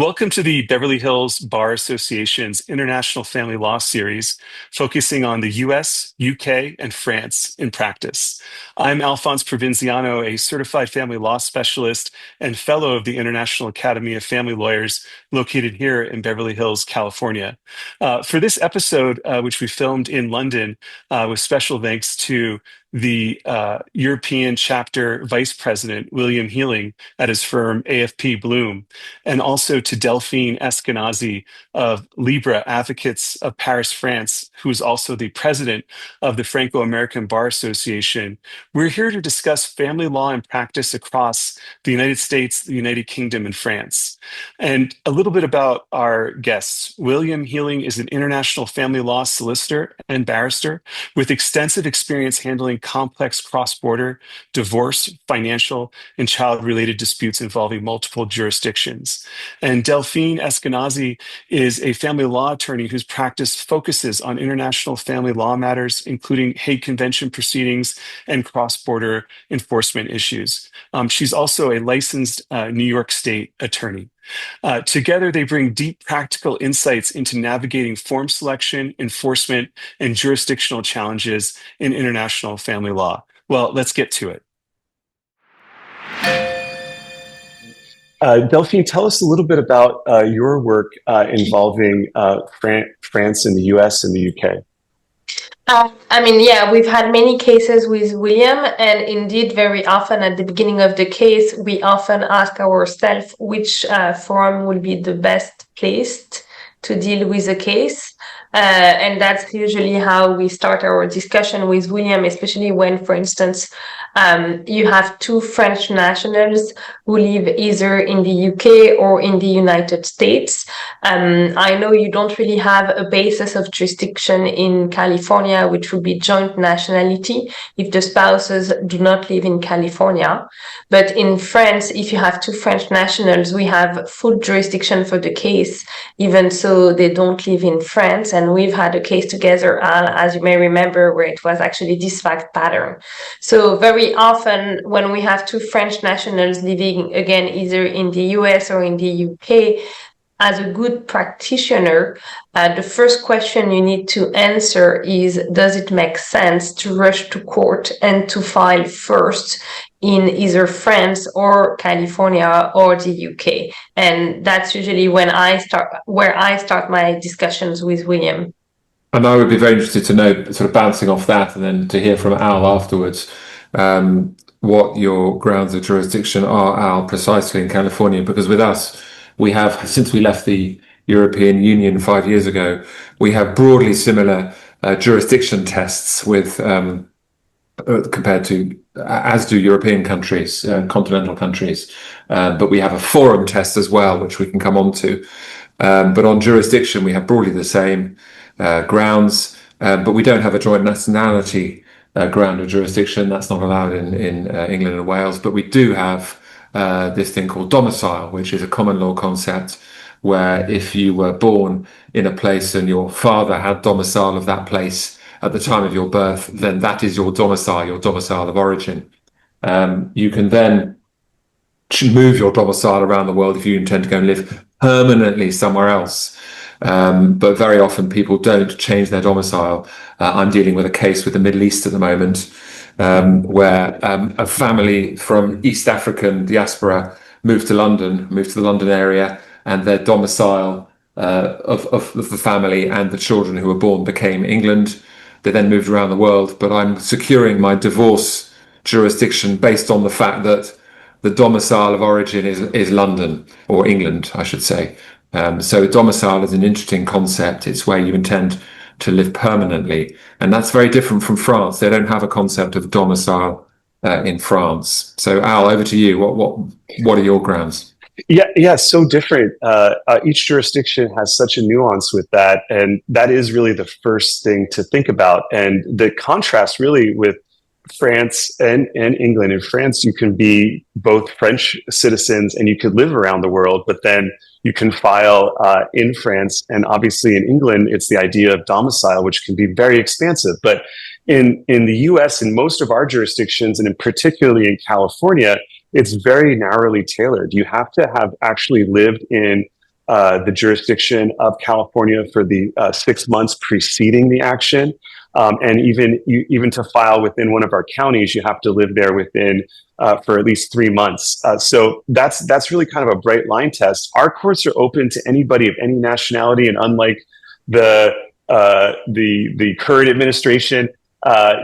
Welcome to the Beverly Hills Bar Association's International Family Law Series, focusing on the US, UK, and France in practice. I'm Alphonse Provinziano, a certified family law specialist and fellow of the International Academy of Family Lawyers located here in Beverly Hills, California. For this episode, which we filmed in London, with special thanks to the European chapter vice president, William Healing, at his firm AFPBloom, and also to Delphine Eskenazi of Libra, Advocates of Paris, France, who is also the president of the Franco-American Bar Association. We're here to discuss family law and practice across the United States, the United Kingdom, and France. And a little bit about our guests. William Healing is an international family law solicitor and barrister with extensive experience handling complex cross-border divorce, financial, and child-related disputes involving multiple jurisdictions. And Delphine Eskenazi is a family law attorney whose practice focuses on international family law matters, including Hague Convention proceedings and cross-border enforcement issues. She's also a licensed New York State attorney. Together, they bring deep practical insights into navigating form selection, enforcement, and jurisdictional challenges in international family law. Well, let's get to it. Delphine, tell us a little bit about your work involving France and the US and the UK. We've had many cases with William, and indeed, very often at the beginning of the case, we often ask ourselves which forum will be the best placed to deal with the case. And that's usually how we start our discussion with William, especially when, for instance, you have two French nationals who live either in the UK or in the United States. I know you don't really have a basis of jurisdiction in California, which would be joint nationality if the spouses do not live in California. But in France, if you have two French nationals, we have full jurisdiction for the case, even so they don't live in France. And we've had a case together, as you may remember, where it was actually this fact pattern. So very often when we have two French nationals living, again, either in the US or in the UK, as a good practitioner, the first question you need to answer is, does it make sense to rush to court and to file first in either France or California or the UK? And that's usually where I start my discussions with William. And I would be very interested to know, sort of bouncing off that, and then to hear from Al afterwards, what your grounds of jurisdiction are, Al, precisely in California. Because with us, we have, since we left the European Union 5 years ago, we have broadly similar jurisdiction tests with compared to, as do European countries, continental countries. But we have a forum test as well, which we can come on to. But on jurisdiction, we have broadly the same grounds, but we don't have a joint nationality ground of jurisdiction. That's not allowed in England and Wales. But we do have this thing called domicile, which is a common law concept where if you were born in a place and your father had domicile of that place at the time of your birth, then that is your domicile of origin. You can then move your domicile around the world if you intend to go and live permanently somewhere else. But very often people don't change their domicile. I'm dealing with a case with the Middle East at the moment, where a family from East African diaspora moved to the London area, and their domicile of the family and the children who were born became England. They then moved around the world, but I'm securing my divorce jurisdiction based on the fact that the domicile of origin is London, or England, I should say. So domicile is an interesting concept. It's where you intend to live permanently. And that's very different from France. They don't have a concept of domicile in France. So Al, over to you. What are your grounds? Yeah, so different. Each jurisdiction has such a nuance with that. And that is really the first thing to think about. And the contrast really with France and England. In France, you can be both French citizens and you could live around the world, but then you can file in France. And obviously in England, it's the idea of domicile, which can be very expansive. But in the US, in most of our jurisdictions, and in particularly in California, it's very narrowly tailored. You have to have actually lived in the jurisdiction of California for the 6 months preceding the action. And even to file within one of our counties, you have to live there within for at least 3 months. So that's really kind of a bright line test. Our courts are open to anybody of any nationality, and unlike the current administration,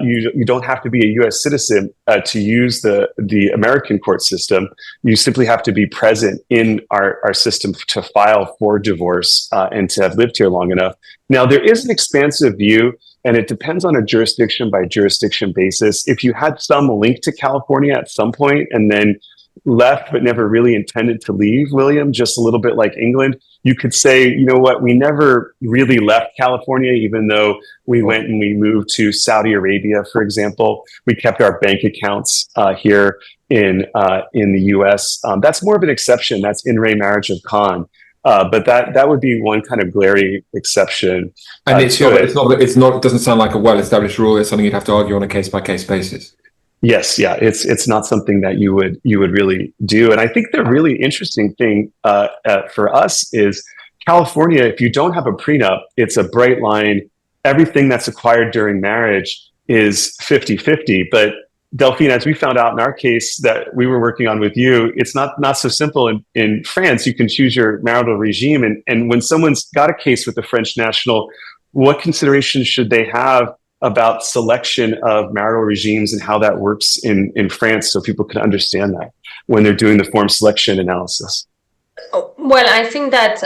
you don't have to be a U.S. citizen to use the American court system. You simply have to be present in our system to file for divorce and to have lived here long enough. Now, there is an expansive view, and it depends on a jurisdiction by jurisdiction basis. If you had some link to California at some point and then left but never really intended to leave, William, just a little bit like England, you could say, you know what, we never really left California, even though we went and we moved to Saudi Arabia, for example. We kept our bank accounts here in the US. That's more of an exception. That's in re marriage of con. But that would be one kind of glaring exception. And it doesn't sound like a well-established rule. It's something you'd have to argue on a case-by-case basis. Yes, yeah, it's not something that you would really do. And I think the really interesting thing for us is California, if you don't have a prenup, it's a bright line. Everything that's acquired during marriage is 50-50. But Delphine, as we found out in our case that we were working on with you, it's not so simple. In France, you can choose your marital regime. And when someone's got a case with a French national, what considerations should they have about selection of marital regimes and how that works in France, so people can understand that when they're doing the form selection analysis? Well, I think that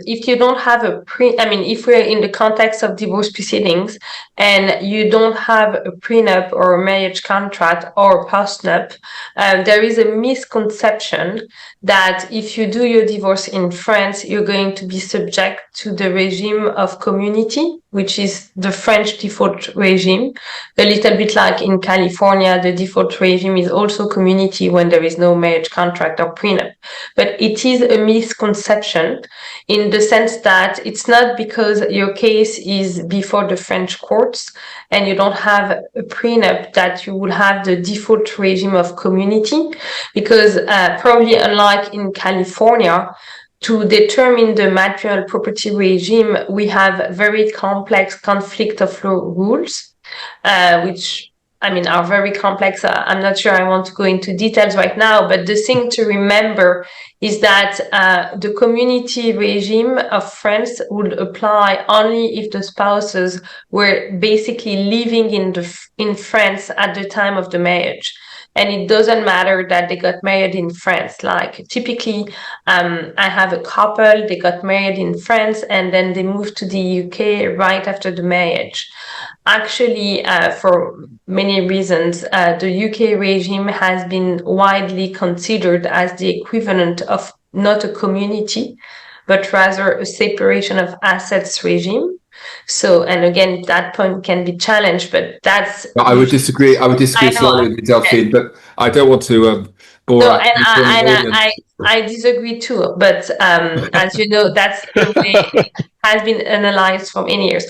if you don't have if we're in the context of divorce proceedings and you don't have a prenup or a marriage contract or postnup, there is a misconception that if you do your divorce in France, you're going to be subject to the regime of community, which is the French default regime. A little bit like in California, the default regime is also community when there is no marriage contract or prenup. But it is a misconception in the sense that it's not because your case is before the French courts and you don't have a prenup that you will have the default regime of community, because probably unlike in California, to determine the material property regime, we have very complex conflict of law rules, which are very complex. I'm not sure I want to go into details right now, but the thing to remember is that the community regime of France would apply only if the spouses were basically living in France at the time of the marriage. And it doesn't matter that they got married in France. Like typically, I have a couple, they got married in France and then they moved to the UK right after the marriage. Actually, for many reasons, the UK regime has been widely considered as the equivalent of not a community, but rather a separation of assets regime. So, and again, that point can be challenged, but that's... I would disagree slightly with Delphine, but I don't want to bore... No, and I disagree too, but as you know, that's the way it has been analyzed for many years.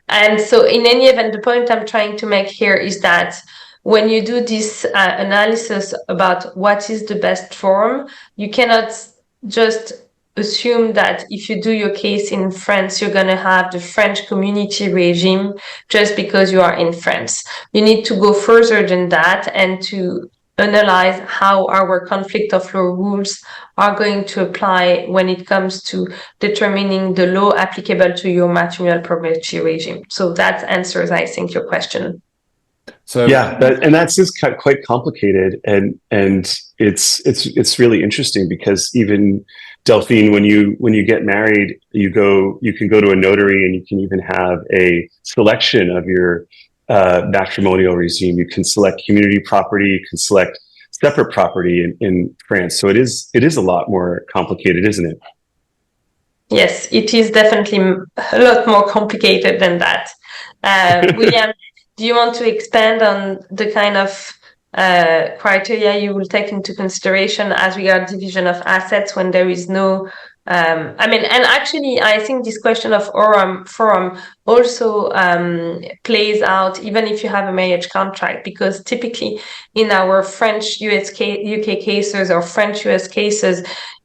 And so in any event, the point I'm trying to make here is that when you do this analysis about what is the best form, you cannot just assume that if you do your case in France, you're going to have the French community regime just because you are in France. You need to go further than that and to analyze how our conflict of law rules are going to apply when it comes to determining the law applicable to your matrimonial property regime. So that answers, I think, your question. So yeah, that's just quite complicated, and it's really interesting because even Delphine, when you get married, you can go to a notary and you can even have a selection of your matrimonial regime. You can select community property, you can select separate property in France. So it is a lot more complicated, isn't it? Yes, it is definitely a lot more complicated than that. William, do you want to expand on the kind of criteria you will take into consideration as regard division of assets when there is no and actually I think this question of forum also plays out even if you have a marriage contract, because typically in our French UK cases or French US cases,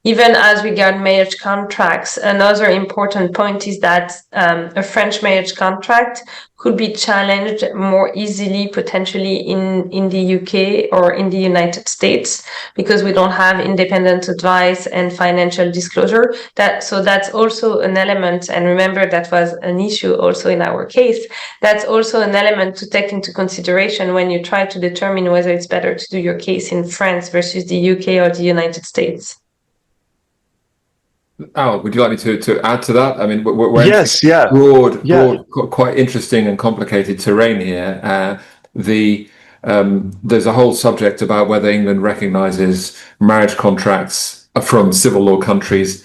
even as regard marriage contracts, another important point is that a French marriage contract could be challenged more easily potentially in the UK or in the United States, because we don't have independent advice and financial disclosure. So that's also an element, and remember that was an issue also in our case. That's also an element to take into consideration when you try to determine whether it's better to do your case in France versus the UK or the United States. Al, would you like me to add to that? I mean, we're Yes, entering yeah. broad, quite interesting and complicated terrain here. There's a whole subject about whether England recognises marriage contracts from civil law countries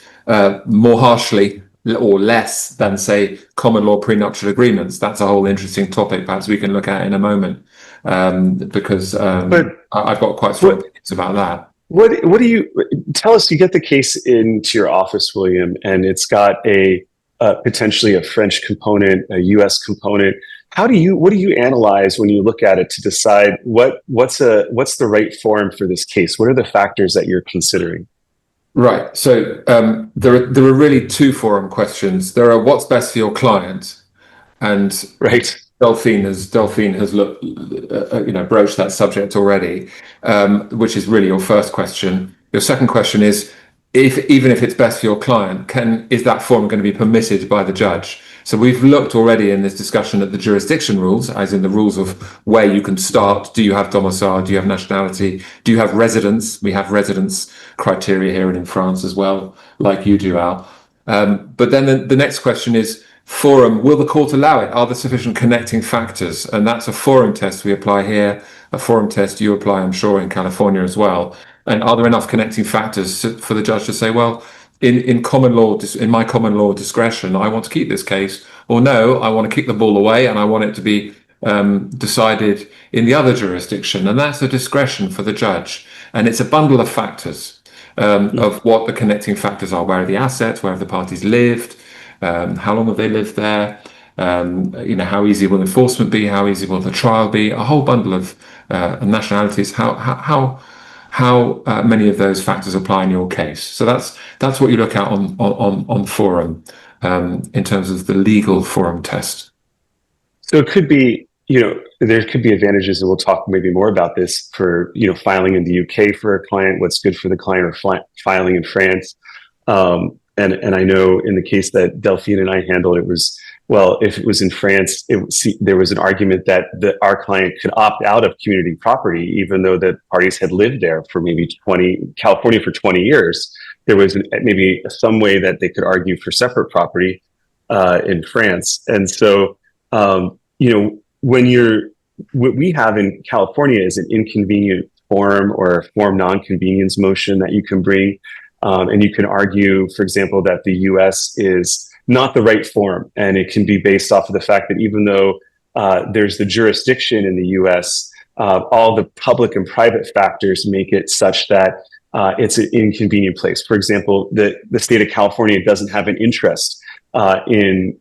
more harshly or less than, say, common law prenuptial agreements. That's a whole interesting topic. Perhaps we can look at in a moment, because I've got quite strong opinions about that. What do you tell us? You get the case into your office, William, and it's got a potentially a French component, a U.S. component. What do you analyze when you look at it to decide what's the right forum for this case? What are the factors that you're considering? Right. So there are really two forum questions. There are what's best for your client, and right. Delphine has broached that subject already, which is really your first question. Your second question is, even if it's best for your client, is that forum going to be permitted by the judge? So we've looked already in this discussion at the jurisdiction rules, as in the rules of where you can start. Do you have domicile? Do you have nationality? Do you have residence? We have residence criteria here and in France as well, like you do, Al. But then the next question is, forum, will the court allow it? Are there sufficient connecting factors? And that's a forum test we apply here, a forum test you apply, I'm sure, in California as well. And are there enough connecting factors for the judge to say, well, in common law, in my common law discretion, I want to keep this case, or no, I want to kick the ball away and I want it to be decided in the other jurisdiction. And that's a discretion for the judge. And it's a bundle of factors of what the connecting factors are. Where are the assets? Where have the parties lived? How long have they lived there? How easy will enforcement be? How easy will the trial be? A whole bundle of nationalities. How many of those factors apply in your case? So that's what you look at on forum in terms of the legal forum test. So it could be, there could be advantages, and we'll talk maybe more about this for, filing in the UK for a client, what's good for the client, or filing in France. And I know in the case that Delphine and I handled, it was, well, if it was in France, there was an argument that our client could opt out of community property, even though the parties had lived there for maybe California for 20 years. There was maybe some way that they could argue for separate property in France. And so, what we have in California is an inconvenient forum or a forum non-convenience motion that you can bring. And you can argue, for example, that the U.S. is not the right forum. And it can be based off of the fact that even though there's the jurisdiction in the U.S., all the public and private factors make it such that it's an inconvenient place. For example, the state of California doesn't have an interest in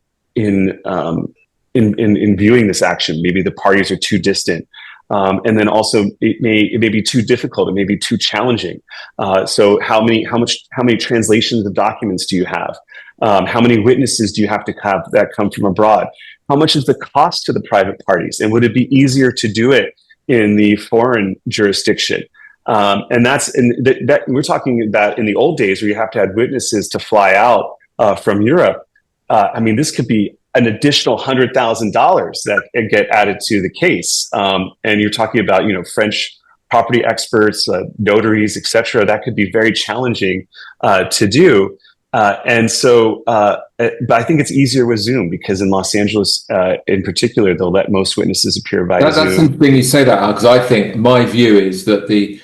viewing this action. Maybe the parties are too distant. And then also it may be too difficult. It may be too challenging. So how many translations of documents do you have? How many witnesses do you have to have that come from abroad? How much is the cost to the private parties? And would it be easier to do it in the foreign jurisdiction? And that we're talking about in the old days where you have to have witnesses to fly out from Europe. This could be an additional $100,000 that get added to the case. And you're talking about, French property experts, notaries, etc. That could be very challenging to do. And so, but I think it's easier with Zoom, because in Los Angeles, in particular, they'll let most witnesses appear via Zoom. That's interesting you say that, because I think my view is that the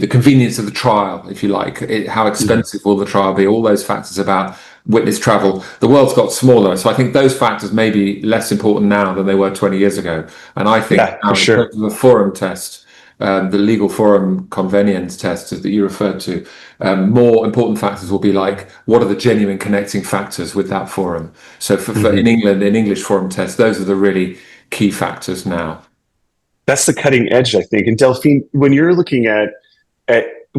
convenience of the trial, if you like, how expensive will the trial be, all those factors about witness travel, the world's got smaller. So I think those factors may be less important now than they were 20 years ago. And I think for sure, in terms of the forum test, the legal forum convenience test that you referred to, more important factors will be like, what are the genuine connecting factors with that forum? So for in England, in English forum tests, those are the really key factors now. That's the cutting edge, I think. And Delphine, when you're looking at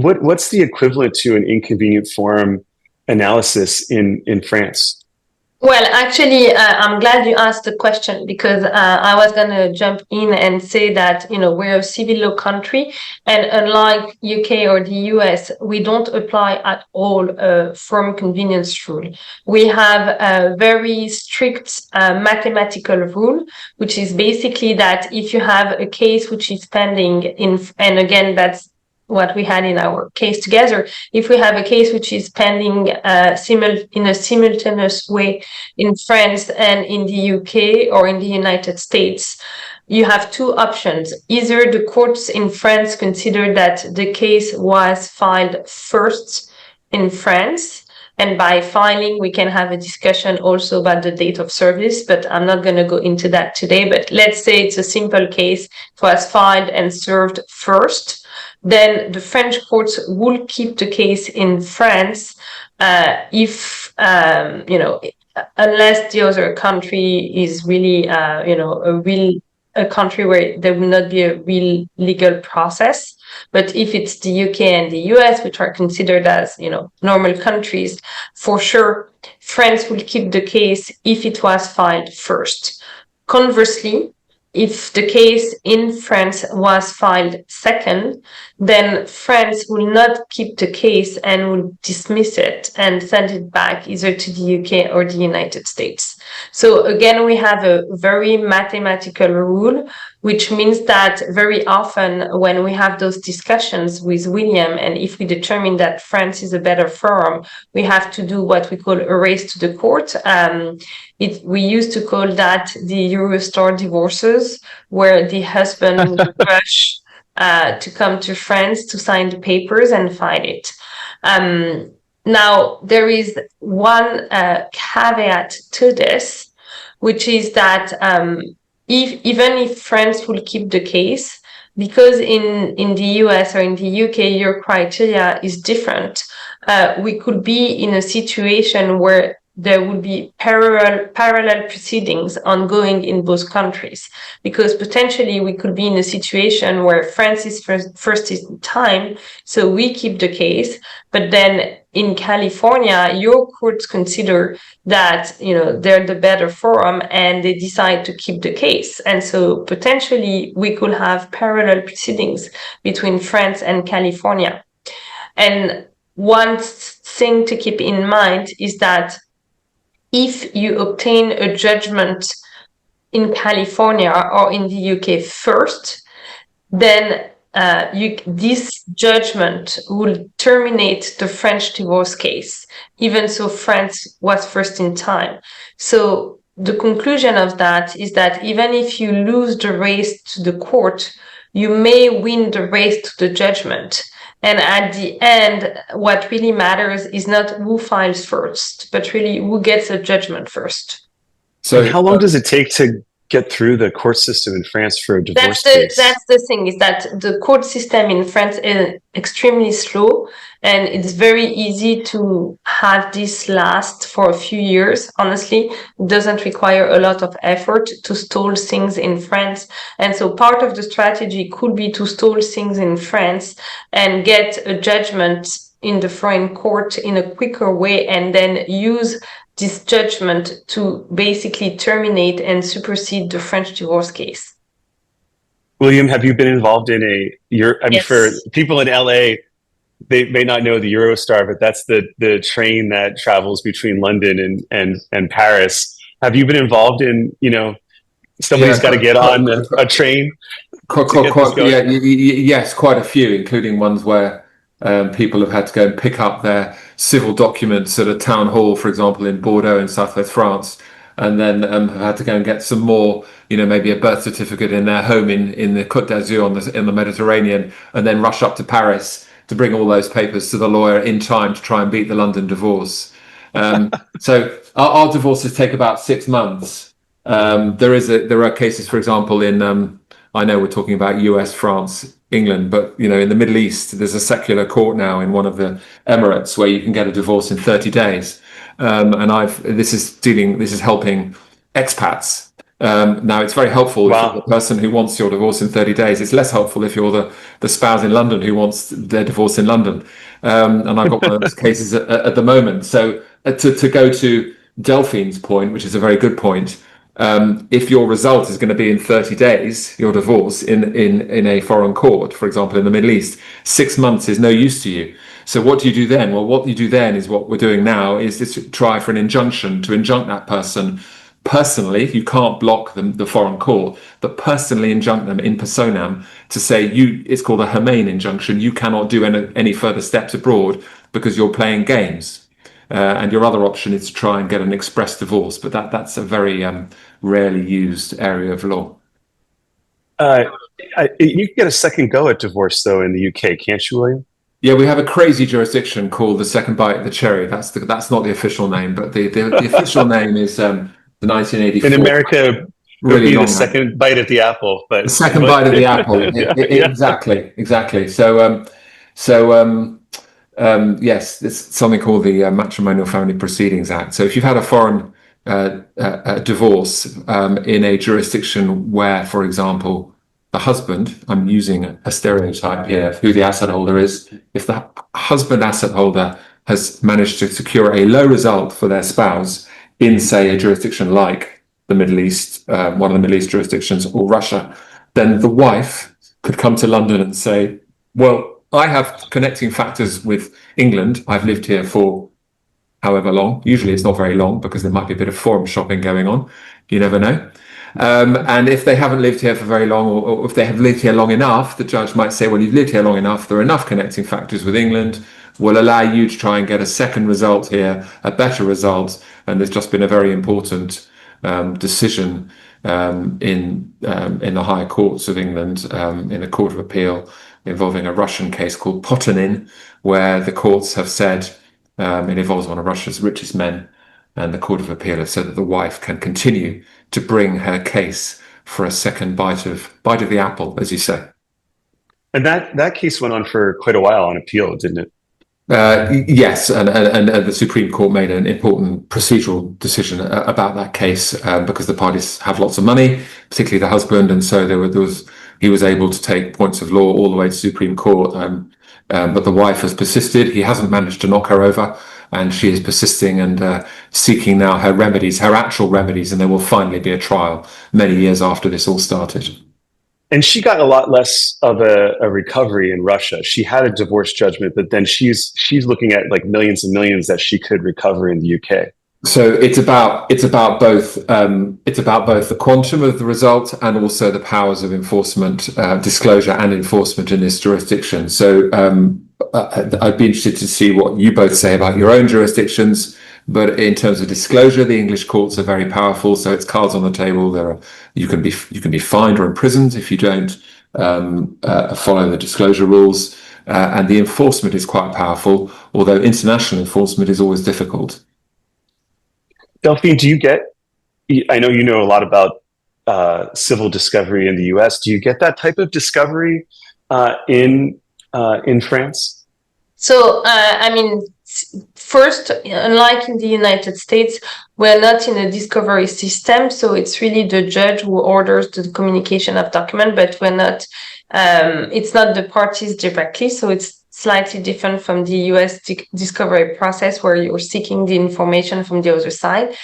what's the equivalent to an inconvenient forum analysis in France? Well, actually, I'm glad you asked the question because I was going to jump in and say that, we're a civil law country, and unlike UK or the US, we don't apply at all a forum convenience rule. We have a very strict mathematical rule, which is basically that if you have a case which is pending and again, that's what we had in our case together. If we have a case which is pending in a simultaneous way in France and in the UK or in the United States, you have two options. Either the courts in France consider that the case was filed first in France, and by filing, we can have a discussion also about the date of service, but I'm not going to go into that today. But let's say it's a simple case. It was filed and served first. Then the French courts will keep the case in France if, unless the other country is really, a country where there will not be a real legal process. But if it's the UK and the US, which are considered as, normal countries, for sure, France will keep the case if it was filed first. Conversely, if the case in France was filed second, then France will not keep the case and will dismiss it and send it back either to the UK or the United States. So again, we have a very mathematical rule, which means that very often when we have those discussions with William, and if we determine that France is a better forum, we have to do what we call a race to the court. We used to call that the Eurostar divorces, where the husband would rush to come to France to sign the papers and file it. Now, there is one caveat to this, which is that even if France will keep the case, because in the US or in the UK, your criteria is different, we could be in a situation where there will be parallel proceedings ongoing in both countries, because potentially we could be in a situation where France is first in time, so we keep the case, but then in California, your courts consider that, they're the better forum and they decide to keep the case. And so potentially we could have parallel proceedings between France and California. And one thing to keep in mind is that if you obtain a judgment in California or in the UK first, then this judgment will terminate the French divorce case, even so France was first in time. So the conclusion of that is that even if you lose the race to the court, you may win the race to the judgment. And at the end, what really matters is not who files first, but really who gets a judgment first. So how long does it take to get through the court system in France for a divorce case? That's the thing, is that the court system in France is extremely slow, and it's very easy to have this last for a few years. Honestly, it doesn't require a lot of effort to stall things in France. And so part of the strategy could be to stall things in France and get a judgment in the foreign court in a quicker way, and then use this judgment to basically terminate and supersede the French divorce case. William, have you been involved in yes. For people in LA, they may not know the Eurostar, but that's the train that travels between London and Paris. Have you been involved in, somebody's got to get on a train? Yes, quite a few, including ones where people have had to go and pick up their civil documents at a town hall, for example, in Bordeaux in southwest France, and then had to go and get some more, maybe a birth certificate in their home in the Côte d'Azur in the Mediterranean, and then rush up to Paris to bring all those papers to the lawyer in time to try and beat the London divorce. So our divorces take about 6 months. There are cases, for example, in I know we're talking about US, France, England, but in the Middle East, there's a secular court now in one of the Emirates where you can get a divorce in 30 days. And this is helping expats Now, it's very helpful if you're the Wow. person who wants your divorce in 30 days. It's less helpful if you're the spouse in London who wants their divorce in London. And I've got one of those cases at the moment. So to go to Delphine's point, which is a very good point, if your result is going to be in 30 days, your divorce in a foreign court, for example, in the Middle East, 6 months is no use to you. So what do you do then? Well, what you do then is what we're doing now is to try for an injunction to injunct that person personally. You can't block them, the foreign court, but personally injunct them in personam to say it's called a humane injunction. You cannot do any further steps abroad because you're playing games. And your other option is to try and get an express divorce, but that's a very rarely used area of law. You can get a second go at divorce, though, in the UK, can't you, William? Yeah, we have a crazy jurisdiction called the second bite of the cherry. That's not the official name, but the official name is the 1984. In America, it would really be long the second bite at the apple. But the second bite of the apple. Exactly. So yes, it's something called the Matrimonial Family Proceedings Act. So if you've had a foreign divorce in a jurisdiction where, for example, the husband, I'm using a stereotype here of who the asset holder is. If the husband asset holder has managed to secure a low result for their spouse in, say, a jurisdiction like the Middle East, one of the Middle East jurisdictions, or Russia, then the wife could come to London and say, well, I have connecting factors with England. I've lived here for however long. Usually it's not very long because there might be a bit of forum shopping going on. You never know. And if they haven't lived here for very long, or if they have lived here long enough, the judge might say, well, you've lived here long enough, there are enough connecting factors with England, will allow you to try and get a second result here, a better result. And there's just been a very important decision in the higher courts of England, in a court of appeal involving a Russian case called Potanin, where the courts have said, it involves one of Russia's richest men, and the Court of Appeal has said that the wife can continue to bring her case for a second bite of the apple, as you say. And that case went on for quite a while on appeal, didn't it? Yes, and the Supreme Court made an important procedural decision about that case because the parties have lots of money, particularly the husband, and so he was able to take points of law all the way to Supreme Court. But the wife has persisted. He hasn't managed to knock her over, and she is persisting and seeking now her remedies, her actual remedies, and there will finally be a trial many years after this all started. And she got a lot less of a recovery in Russia. She had a divorce judgment, but then she's looking at like millions and millions that she could recover in the UK. So it's about both the quantum of the result and also the powers of enforcement, disclosure and enforcement in this jurisdiction. So I'd be interested to see what you both say about your own jurisdictions. But in terms of disclosure, the English courts are very powerful. So it's cards on the table. You can be fined or imprisoned if you don't follow the disclosure rules, and the enforcement is quite powerful. Although international enforcement is always difficult. Delphine, I know you know a lot about civil discovery in the US. Do you get that type of discovery in France? So, first, unlike in the United States, we're not in a discovery system. So it's really the judge who orders the communication of document, but it's not the parties directly. So it's slightly different from the US discovery process where you're seeking the information from the other side.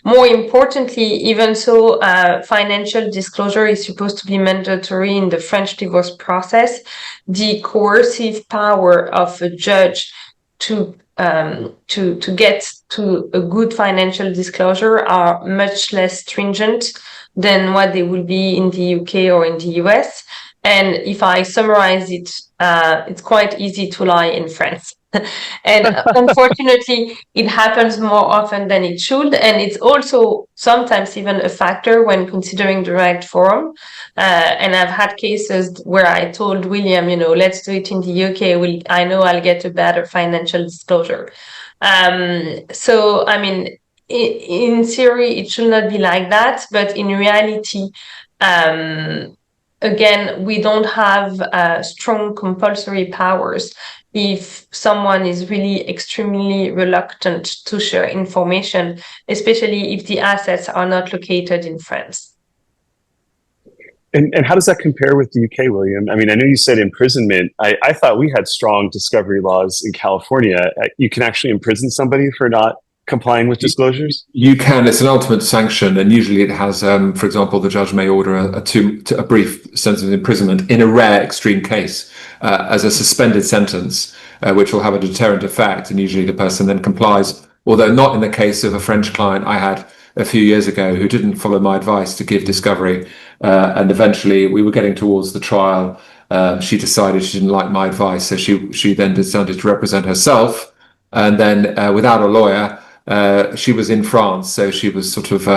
More importantly, even so, financial disclosure is supposed to be mandatory in the French divorce process. The coercive power of a judge to get to a good financial disclosure are much less stringent than what they will be in the UK or in the US. And if I summarize it, it's quite easy to lie in France. And unfortunately, it happens more often than it should. And it's also sometimes even a factor when considering direct forum. And I've had cases where I told William, let's do it in the UK. I know I'll get a better financial disclosure. So, in theory, it should not be like that. But in reality, again, we don't have strong compulsory powers if someone is really extremely reluctant to share information, especially if the assets are not located in France. And how does that compare with the UK, William? I mean, I know you said imprisonment. I thought we had strong discovery laws in California. You can actually imprison somebody for not complying with disclosures? You can. It's an ultimate sanction, and usually it has, for example, the judge may order a brief sentence of imprisonment in a rare extreme case as a suspended sentence, which will have a deterrent effect, and usually the person then complies. Although not in the case of a French client I had a few years ago who didn't follow my advice to give discovery, and eventually we were getting towards the trial. She decided she didn't like my advice, so she then decided to represent herself, and then without a lawyer. She was in France, so she was sort of,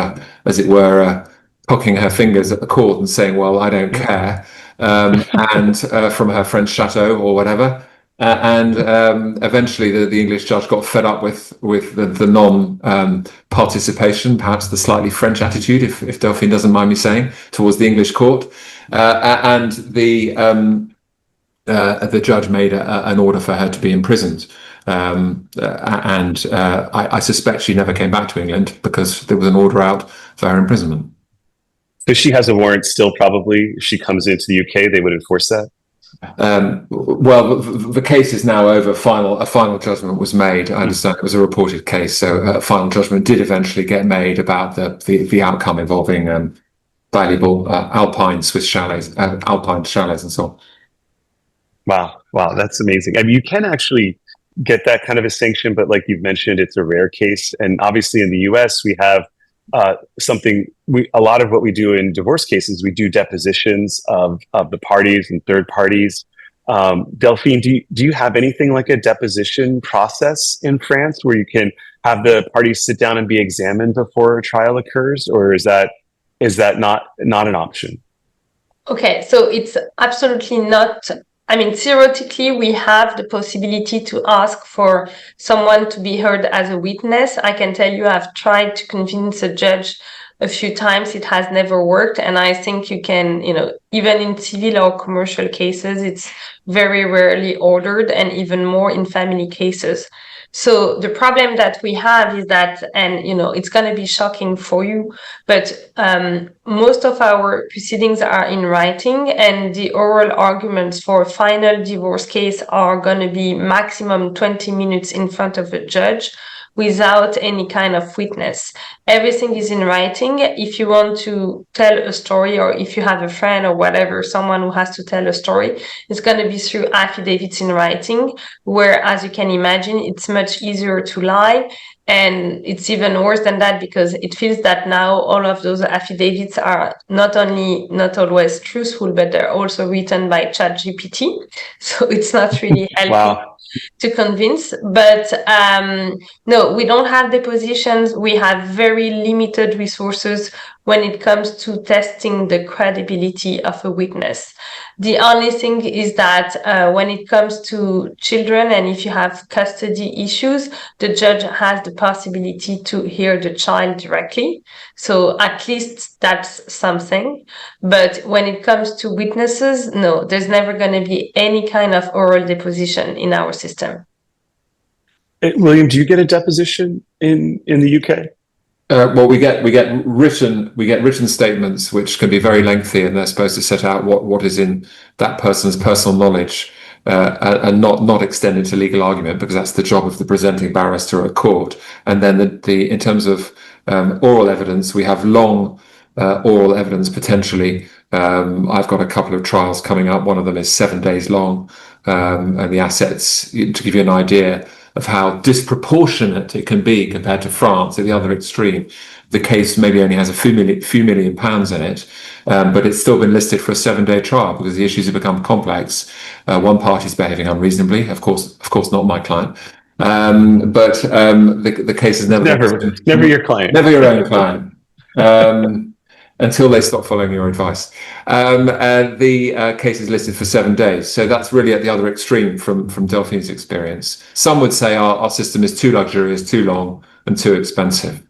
as it were, cocking her fingers at the court and saying, well, I don't care, and from her French chateau or whatever. Eventually the English judge got fed up with the non-participation, perhaps the slightly French attitude, if Delphine doesn't mind me saying, towards the English court. And the judge made an order for her to be imprisoned. I suspect she never came back to England because there was an order out for her imprisonment. So she has a warrant still, probably. If she comes into the UK, they would enforce that? Well, the case is now over. A final judgment was made. I understand it was a reported case, so a final judgment did eventually get made about the outcome involving valuable alpine chalets and so on. Wow, that's amazing. I mean, you can actually get that kind of a sanction, but like you've mentioned, it's a rare case. And obviously in the US, we have a lot of what we do in divorce cases, we do depositions of the parties and third parties. Delphine, do you have anything like a deposition process in France where you can have the parties sit down and be examined before a trial occurs, or is that not an option? Okay, so it's absolutely not. I mean, theoretically, we have the possibility to ask for someone to be heard as a witness. I can tell you I've tried to convince a judge a few times. It has never worked. And I think you can, even in civil or commercial cases, it's very rarely ordered, and even more in family cases. So the problem that we have is that, and it's going to be shocking for you, but most of our proceedings are in writing, and the oral arguments for a final divorce case are going to be maximum 20 minutes in front of a judge without any kind of witness. Everything is in writing. If you want to tell a story, or if you have a friend or whatever, someone who has to tell a story, it's going to be through affidavits in writing, where, as you can imagine, it's much easier to lie. And it's even worse than that, because it feels that now all of those affidavits are not always truthful, but they're also written by ChatGPT. So it's not really helping. Wow. To convince, but no, we don't have depositions. We have very limited resources when it comes to testing the credibility of a witness. The only thing is that when it comes to children, and if you have custody issues, the judge has the possibility to hear the child directly. So at least that's something. But when it comes to witnesses, no, there's never going to be any kind of oral deposition in our system. William, do you get a deposition in the UK? Well, we get written statements which can be very lengthy, and they're supposed to set out what is in that person's personal knowledge, and not extend into legal argument, because that's the job of the presenting barrister at court. And then in terms of oral evidence, we have long oral evidence potentially. I've got a couple of trials coming up. One of them is 7 days long, and the assets, to give you an idea of how disproportionate it can be compared to France at the other extreme. The case maybe only has a few million pounds in it, but it's still been listed for a 7-day trial because the issues have become complex. One party's behaving unreasonably, of course not my client, but the case is never your client, never your own client. Until they stop following your advice. The case is listed for 7 days. So that's really at the other extreme from Delphine's experience. Some would say our system is too luxurious, too long, and too expensive.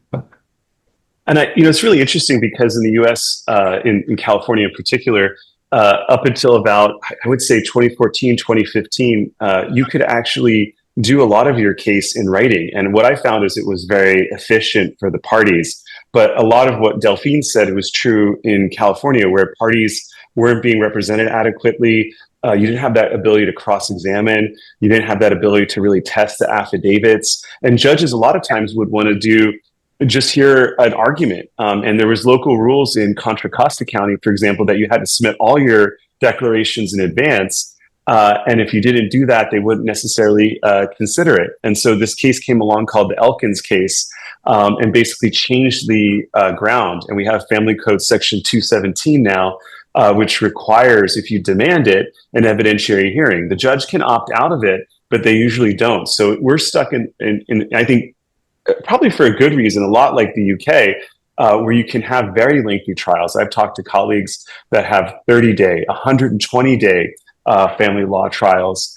And it's really interesting because in the US, in California in particular, up until about, I would say 2014, 2015, you could actually do a lot of your case in writing. And what I found is it was very efficient for the parties. But a lot of what Delphine said was true in California, where parties weren't being represented adequately. You didn't have that ability to cross-examine. You didn't have that ability to really test the affidavits. And judges a lot of times would want to do just hear an argument. And there was local rules in Contra Costa County, for example, that you had to submit all your declarations in advance. And if you didn't do that, they wouldn't necessarily consider it. And so this case came along called the Elkins case, and basically changed the ground. And we have Family Code Section 217 now, which requires, if you demand it, an evidentiary hearing. The judge can opt out of it, but they usually don't. So we're stuck in I think, probably for a good reason, a lot like the UK, where you can have very lengthy trials. I've talked to colleagues that have 30-day, 120-day family law trials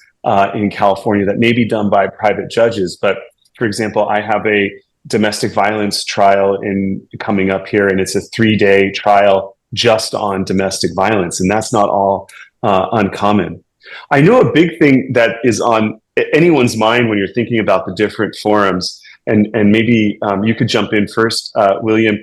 in California that may be done by private judges. But for example, I have a domestic violence trial coming up here, and it's a 3-day trial just on domestic violence, and that's not all uncommon. I know a big thing that is on anyone's mind when you're thinking about the different forums, and maybe you could jump in first, William.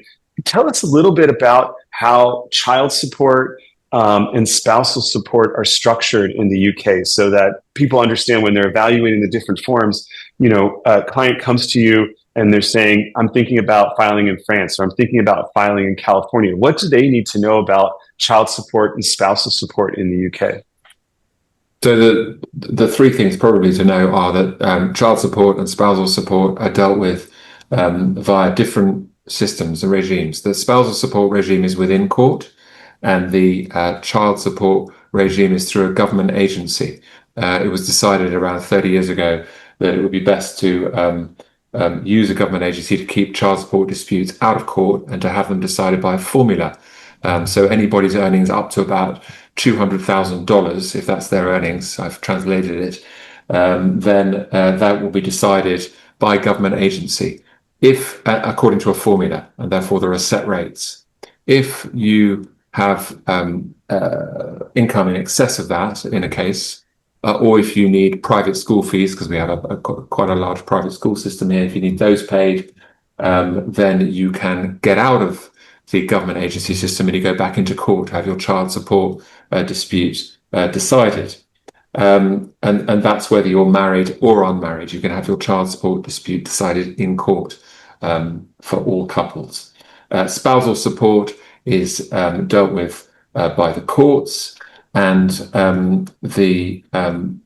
Tell us a little bit about how child support and spousal support are structured in the UK, so that people understand when they're evaluating the different forms. A client comes to you and they're saying, I'm thinking about filing in France, or I'm thinking about filing in California. What do they need to know about child support and spousal support in the UK? So the three things probably to know are that child support and spousal support are dealt with via different systems and regimes. The spousal support regime is within court, and the child support regime is through a government agency. It was decided around 30 years ago that it would be best to use a government agency to keep child support disputes out of court and to have them decided by a formula. So anybody's earnings up to about $200,000, if that's their earnings, I've translated it, then that will be decided by a government agency, if according to a formula, and therefore there are set rates. If you have income in excess of that in a case, or if you need private school fees, because we have quite a large private school system here, if you need those paid, then you can get out of the government agency system and you go back into court to have your child support dispute decided. And that's whether you're married or unmarried. You can have your child support dispute decided in court for all couples. Spousal support is dealt with by the courts, and the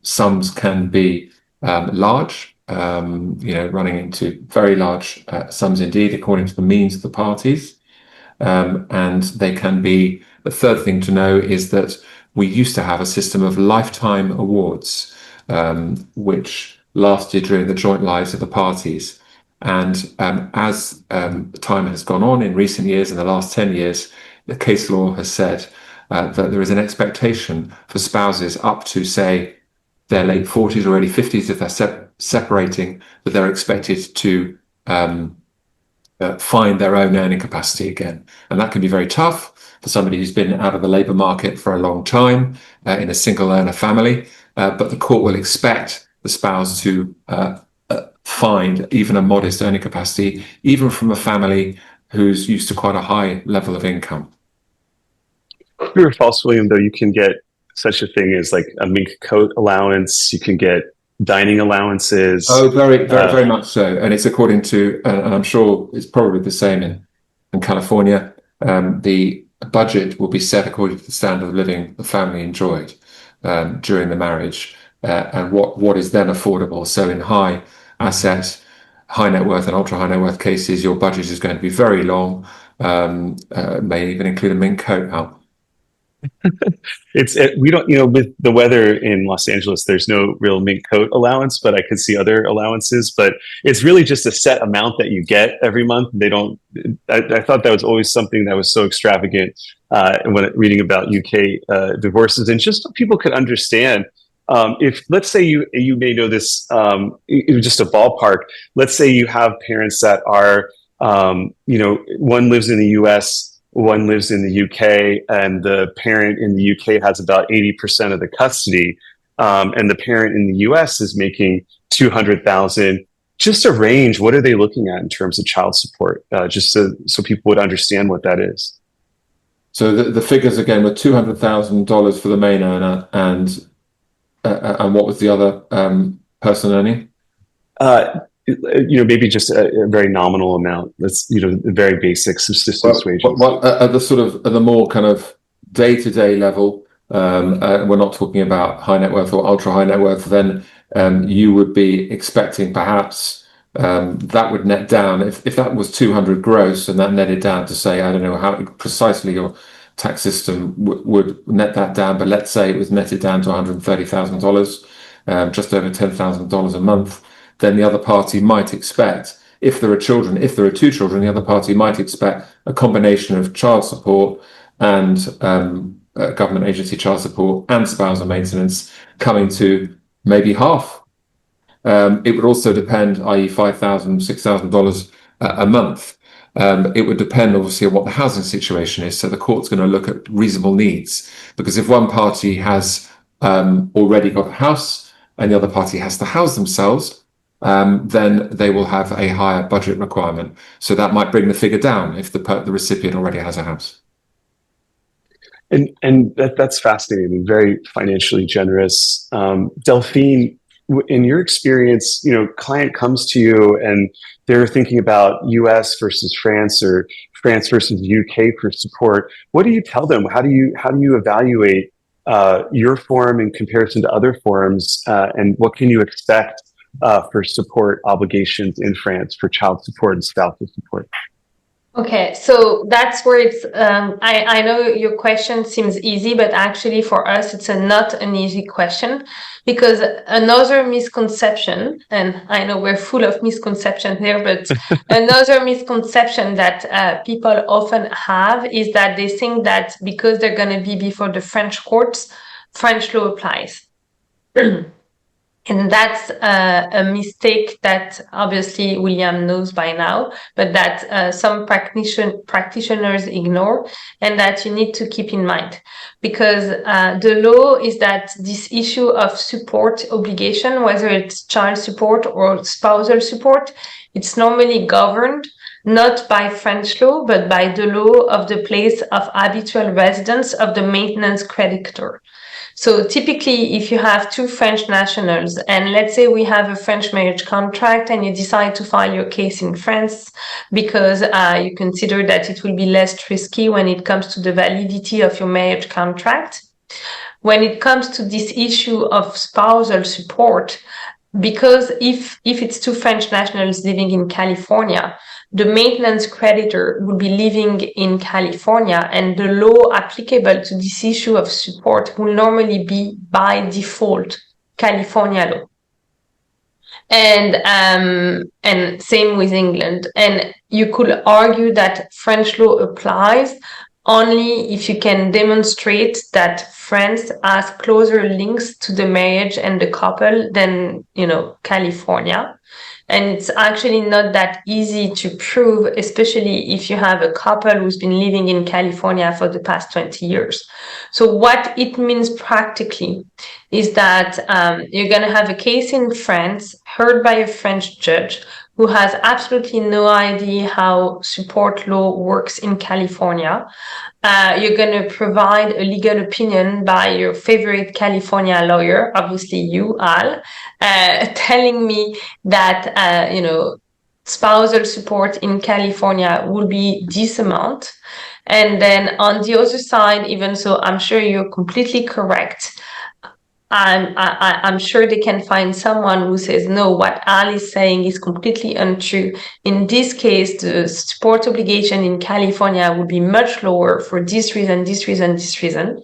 sums can be large, running into very large sums indeed, according to the means of the parties. And they can be, the third thing to know is that we used to have a system of lifetime awards, which lasted during the joint lives of the parties. And as time has gone on in recent years, in the last 10 years, the case law has said that there is an expectation for spouses up to, say, their late 40s or early 50s, if they're separating, that they're expected to find their own earning capacity again. And that can be very tough for somebody who's been out of the labour market for a long time in a single earner family. But the court will expect the spouse to find even a modest earning capacity, even from a family who's used to quite a high level of income. True or false, William, though, you can get such a thing as like a mink coat allowance. You can get dining allowances. Oh, very much so. And it's according to, and I'm sure it's probably the same in California, the budget will be set according to the standard of living the family enjoyed during the marriage, and what is then affordable. So in high asset, high net worth and ultra high net worth cases, your budget is going to be very long, may even include a mink coat out. We don't, with the weather in Los Angeles, there's no real mink coat allowance, but I could see other allowances. But it's really just a set amount that you get every month. They don't. I thought that was always something that was so extravagant when reading about UK divorces, and just so people could understand. If, let's say, you may know this, just a ballpark. Let's say you have parents that are, one lives in the US. One lives in the UK, and the parent in the UK has about 80% of the custody, and the parent in the US is making $200,000. just a range, what are they looking at in terms of child support? Just so people would understand what that is. So the figures again were $200,000 for the main earner, and what was the other person earning? Maybe just a very nominal amount. That's very basic subsistence wages. At the more kind of day-to-day level, we're not talking about high net worth or ultra high net worth. Then you would be expecting perhaps that would net down if that was 200 gross and that netted down to, say, I don't know how precisely your tax system would net that down, but let's say it was netted down to $130,000, just over $10,000 a month. Then the other party might expect, if there are two children, the other party might expect a combination of child support and government agency child support and spousal maintenance coming to maybe half. It would also depend, i.e. $5,000, $6,000 a month. It would depend obviously on what the housing situation is. So the court's going to look at reasonable needs, because if one party has already got a house and the other party has to house themselves, then they will have a higher budget requirement. So that might bring the figure down if the recipient already has a house. And that's fascinating, very financially generous. Delphine, in your experience, client comes to you and they're thinking about US versus France or France versus UK for support. What do you tell them? How do you evaluate your forum in comparison to other forums, and what can you expect for support obligations in France for child support and spousal support? Okay, so that's where it's, I know your question seems easy, but actually for us, it's not an easy question, because another misconception, and I know we're full of misconceptions here, but another misconception that people often have is that they think that because they're going to be before the French courts, French law applies. And that's a mistake that obviously William knows by now, but that some practitioners ignore, and that you need to keep in mind. Because the law is that this issue of support obligation, whether it's child support or spousal support, it's normally governed not by French law, but by the law of the place of habitual residence of the maintenance creditor. So typically, if you have two French nationals, and let's say we have a French marriage contract and you decide to file your case in France because you consider that it will be less risky when it comes to the validity of your marriage contract. When it comes to this issue of spousal support, because if it's two French nationals living in California, the maintenance creditor will be living in California, and the law applicable to this issue of support will normally be by default California law. And same with England. And you could argue that French law applies only if you can demonstrate that France has closer links to the marriage and the couple than, California. And it's actually not that easy to prove, especially if you have a couple who's been living in California for the past 20 years. So what it means practically is that you're going to have a case in France heard by a French judge who has absolutely no idea how support law works in California. You're going to provide a legal opinion by your favorite California lawyer, obviously you, Al, telling me that, spousal support in California will be this amount. And then on the other side, even so, I'm sure you're completely correct. I'm sure they can find someone who says, no, what Al is saying is completely untrue. In this case, the support obligation in California would be much lower for this reason, this reason, this reason.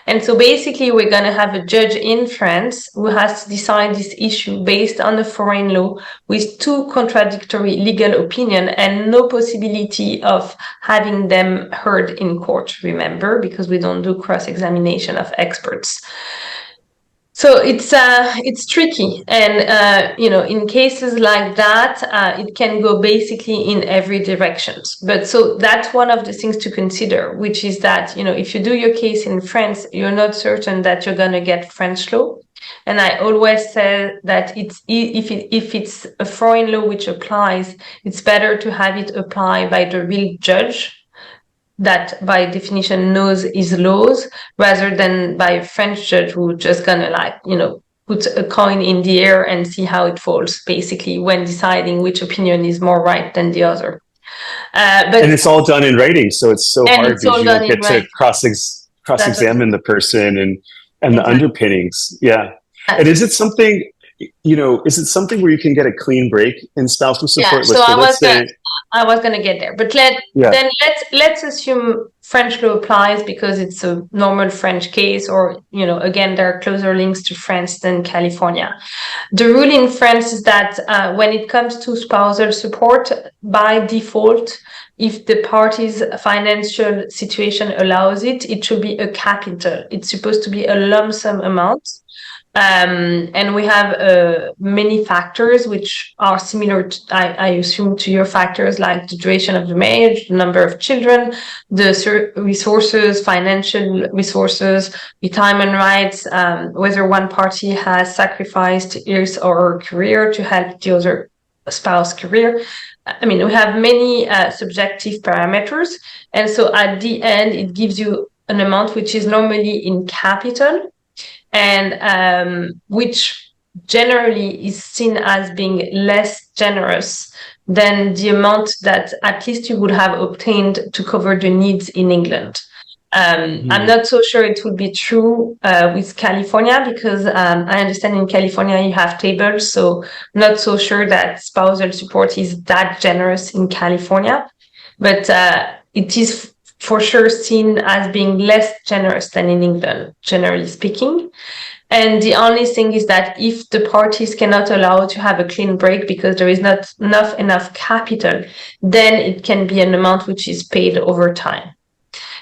And so basically, we're going to have a judge in France who has to decide this issue based on the foreign law with two contradictory legal opinions and no possibility of having them heard in court, remember, because we don't do cross-examination of experts. So it's tricky, and in cases like that, it can go basically in every direction. But so that's one of the things to consider, which is that if you do your case in France, you're not certain that you're going to get French law. And I always say that if it's a foreign law which applies, it's better to have it applied by the real judge that by definition knows his laws, rather than by a French judge who just gonna put a coin in the air and see how it falls, basically, when deciding which opinion is more right than the other. And it's all done in writing, so it's so hard because you don't get to cross-examine the person and the underpinnings. Yeah. And is it something where you can get a clean break in spousal support? Yeah, so I was gonna get there, but let's assume French law applies because it's a normal French case, or again, there are closer links to France than California. The rule in France is that when it comes to spousal support, by default, if the party's financial situation allows it, it should be a capital. It's supposed to be a lump sum amount. And we have many factors which are similar, I assume, to your factors, like the duration of the marriage, the number of children, the resources, financial resources, retirement rights, whether one party has sacrificed his or her career to help the other spouse career. I mean, we have many subjective parameters. And so at the end, it gives you an amount which is normally in capital, and which generally is seen as being less generous than the amount that at least you would have obtained to cover the needs in England. I'm not so sure it would be true with California, because I understand in California you have tables, so not so sure that spousal support is that generous in California, but it is for sure seen as being less generous than in England, generally speaking. And the only thing is that if the parties cannot allow to have a clean break because there is not enough capital, then it can be an amount which is paid over time.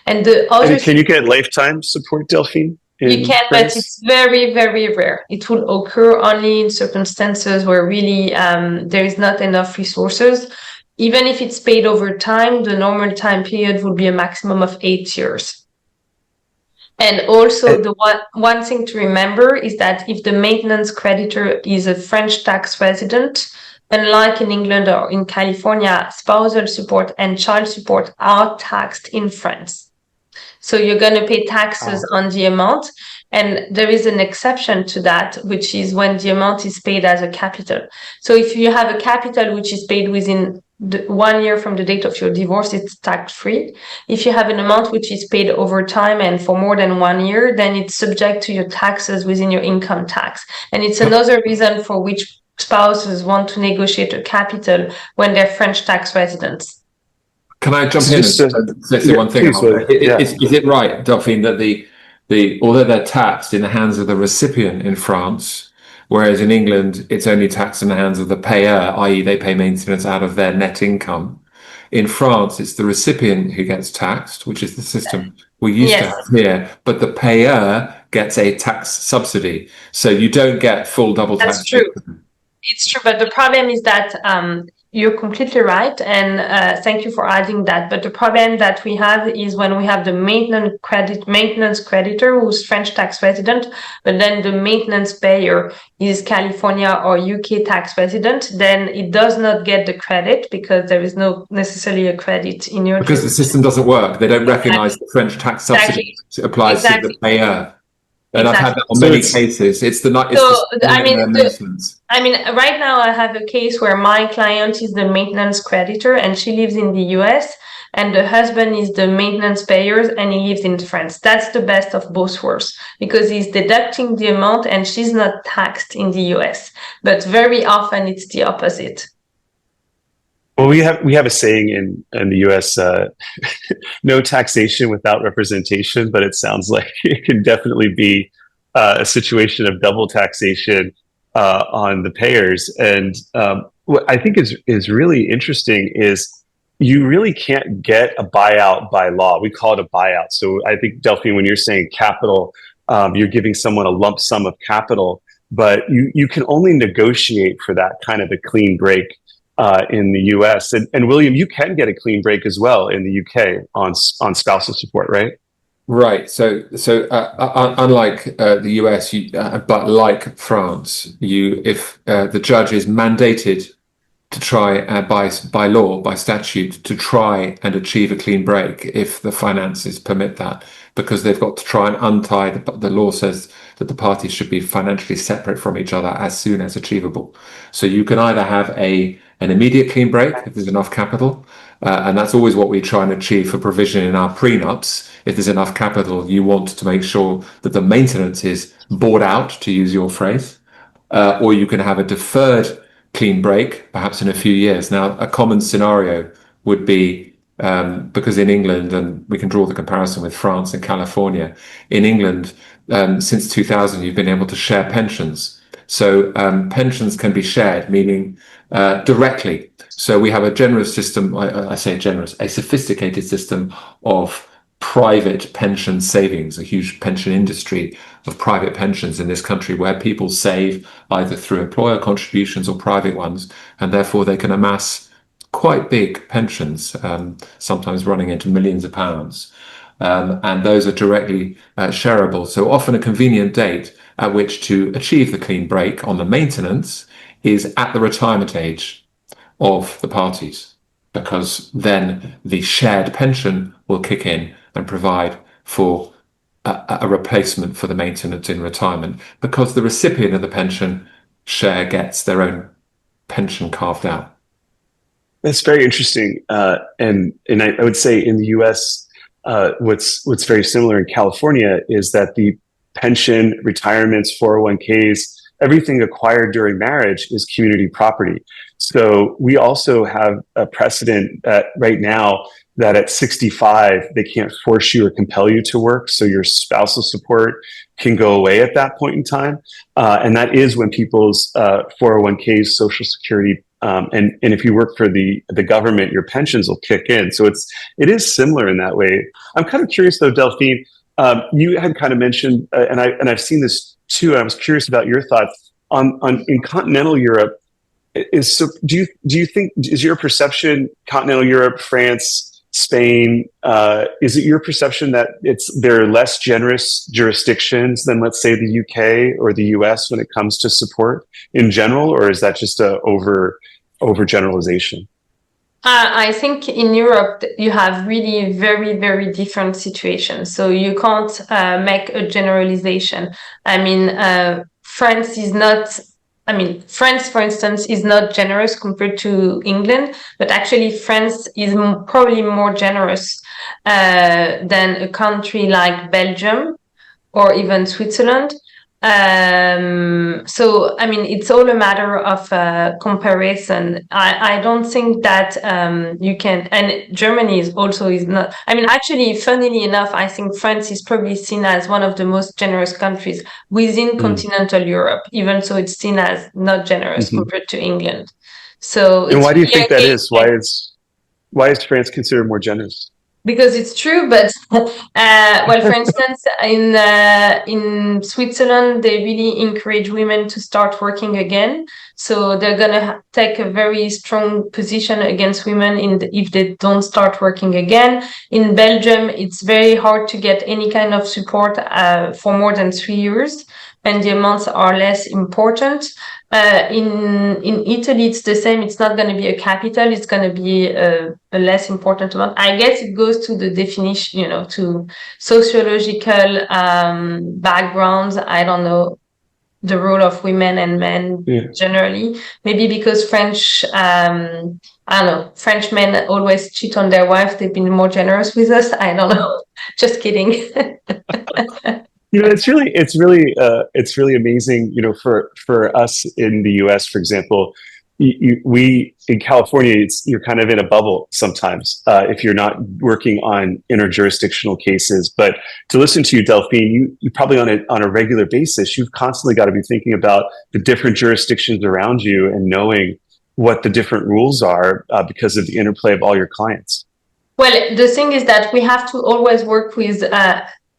And can you get lifetime support, Delphine? You can, but it's very, very rare. It will occur only in circumstances where really there is not enough resources. Even if it's paid over time, the normal time period would be a maximum of 8 years. And also, the one thing to remember is that if the maintenance creditor is a French tax resident, unlike in England or in California, spousal support and child support are taxed in France. So you're going to pay taxes on the amount. And there is an exception to that, which is when the amount is paid as a capital. So if you have a capital which is paid within 1 year from the date of your divorce, it's tax-free. If you have an amount which is paid over time and for more than 1 year, then it's subject to your taxes within your income tax. And it's another reason for which spouses want to negotiate a capital when they're French tax residents. Can I jump in and say one thing? Is it right, Delphine, that although they're taxed in the hands of the recipient in France, whereas in England it's only taxed in the hands of the payer, i.e. they pay maintenance out of their net income. In France, it's the recipient who gets taxed, which is the system we used to have here, but the payer gets a tax subsidy. So you don't get full double tax. That's true. It's true, but the problem is that you're completely right, and thank you for adding that. But the problem that we have is when we have the maintenance creditor who's French tax resident, but then the maintenance payer is California or UK tax resident, then it does not get the credit because there is no necessarily a credit in your because the system doesn't work. They don't recognize the French tax subsidy applies to the payer. And I've had that on many cases. Right now I have a case where my client is the maintenance creditor and she lives in the US, and the husband is the maintenance payer and he lives in France. That's the best of both worlds because he's deducting the amount and she's not taxed in the US. But very often it's the opposite. Well, we have a saying in the U.S. No taxation without representation, but it sounds like it can definitely be a situation of double taxation on the payers. And what I think is really interesting is you really can't get a buyout by law. We call it a buyout. So I think, Delphine, when you're saying capital, you're giving someone a lump sum of capital, but you can only negotiate for that kind of a clean break in the US. And William, you can get a clean break as well in the UK on spousal support, right? Right. Unlike the US, but like France, if the judge is mandated to try by law, by statute, to try and achieve a clean break if the finances permit that, because they've got to try and untie the law says that the parties should be financially separate from each other as soon as achievable. So you can either have an immediate clean break if there's enough capital, and that's always what we try and achieve for provision in our prenups. If there's enough capital, you want to make sure that the maintenance is bought out, to use your phrase, or you can have a deferred clean break, perhaps in a few years. Now, a common scenario would be, because in England, and we can draw the comparison with France and California, in England, since 2000, you've been able to share pensions. So pensions can be shared, meaning directly. So we have a generous system, I say generous, a sophisticated system of private pension savings, a huge pension industry of private pensions in this country where people save either through employer contributions or private ones, and therefore they can amass quite big pensions, sometimes running into millions of pounds. And those are directly shareable. So often a convenient date at which to achieve the clean break on the maintenance is at the retirement age of the parties, because then the shared pension will kick in and provide for a replacement for the maintenance in retirement, because the recipient of the pension share gets their own pension carved out. That's very interesting. And I would say in the US, what's very similar in California is that the pension, retirements, 401ks, everything acquired during marriage is community property. So we also have a precedent right now that at 65, they can't force you or compel you to work. So your spousal support can go away at that point in time. And that is when people's 401ks, Social Security, and if you work for the government, your pensions will kick in. So it is similar in that way. I'm kind of curious though, Delphine, you had kind of mentioned, and I've seen this too. I was curious about your thoughts on in continental Europe. Do you think, is your perception continental Europe, France, Spain, is it your perception that they're less generous jurisdictions than, let's say, the UK or the US when it comes to support in general, or is that just a overgeneralization? I think in Europe, you have really very, very different situations. So you can't make a generalization. I mean, France, for instance, is not generous compared to England, but actually France is probably more generous than a country like Belgium or even Switzerland. So, I mean, it's all a matter of comparison. I don't think that you can, and Germany is not, I mean, actually, funnily enough, I think France is probably seen as one of the most generous countries within continental Europe, even so it's seen as not generous compared to England. So, and why do you think that is? Why is France considered more generous? Because it's true, but well, for instance, in Switzerland, they really encourage women to start working again. So they're gonna take a very strong position against women if they don't start working again. In Belgium, it's very hard to get any kind of support for more than 3 years, and the amounts are less important. In Italy, it's the same. It's not going to be a capital. It's going to be a less important amount. I guess it goes to the definition, to sociological backgrounds. I don't know the role of women and men generally. Maybe because French, French men always cheat on their wife. They've been more generous with us. I don't know. Just kidding. It's really amazing. For us in the U.S., for example, we in California, you're kind of in a bubble sometimes if you're not working on interjurisdictional cases. But to listen to you, Delphine, you probably on a regular basis, you've constantly got to be thinking about the different jurisdictions around you and knowing what the different rules are because of the interplay of all your clients. Well, the thing is that we have to always work with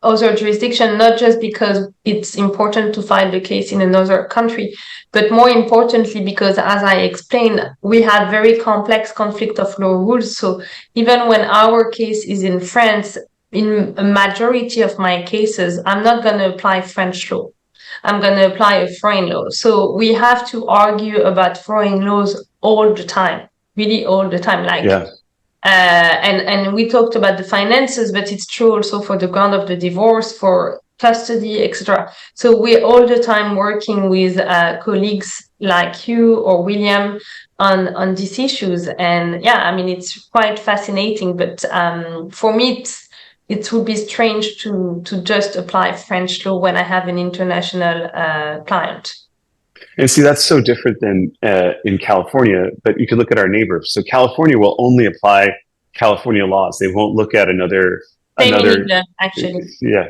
other jurisdiction, not just because it's important to file the case in another country, but more importantly, because as I explained, we have very complex conflict of law rules. So even when our case is in France, in a majority of my cases, I'm not going to apply French law. I'm going to apply a foreign law. So we have to argue about foreign laws all the time, really all the time. And we talked about the finances, but it's true also for the ground of the divorce, for custody, etc. So we're all the time working with colleagues like you or William on these issues. And yeah, I mean, it's quite fascinating. But for me, it would be strange to just apply French law when I have an international client. And see, that's so different than in California, but you could look at our neighbors. So California will only apply California laws. They won't look at another, actually. Yeah.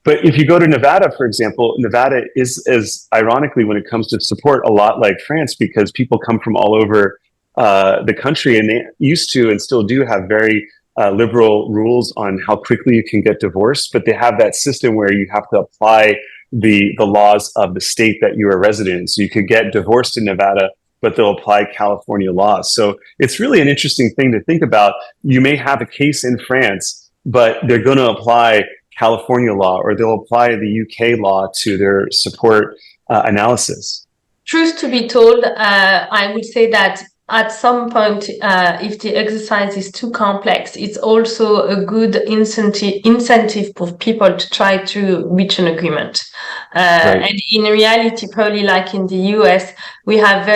But if you go to Nevada, for example, Nevada is, as ironically, when it comes to support, a lot like France, because people come from all over the country, and they used to and still do have very liberal rules on how quickly you can get divorced. But they have that system where you have to apply the laws of the state that you are resident in. So you could get divorced in Nevada, but they'll apply California laws. So it's really an interesting thing to think about. You may have a case in France, but they're going to apply California law, or they'll apply the UK law to their support analysis. Truth to be told, I would say that at some point, if the exercise is too complex, it's also a good incentive for people to try to reach an agreement. Right. And in reality, probably like in the US, we have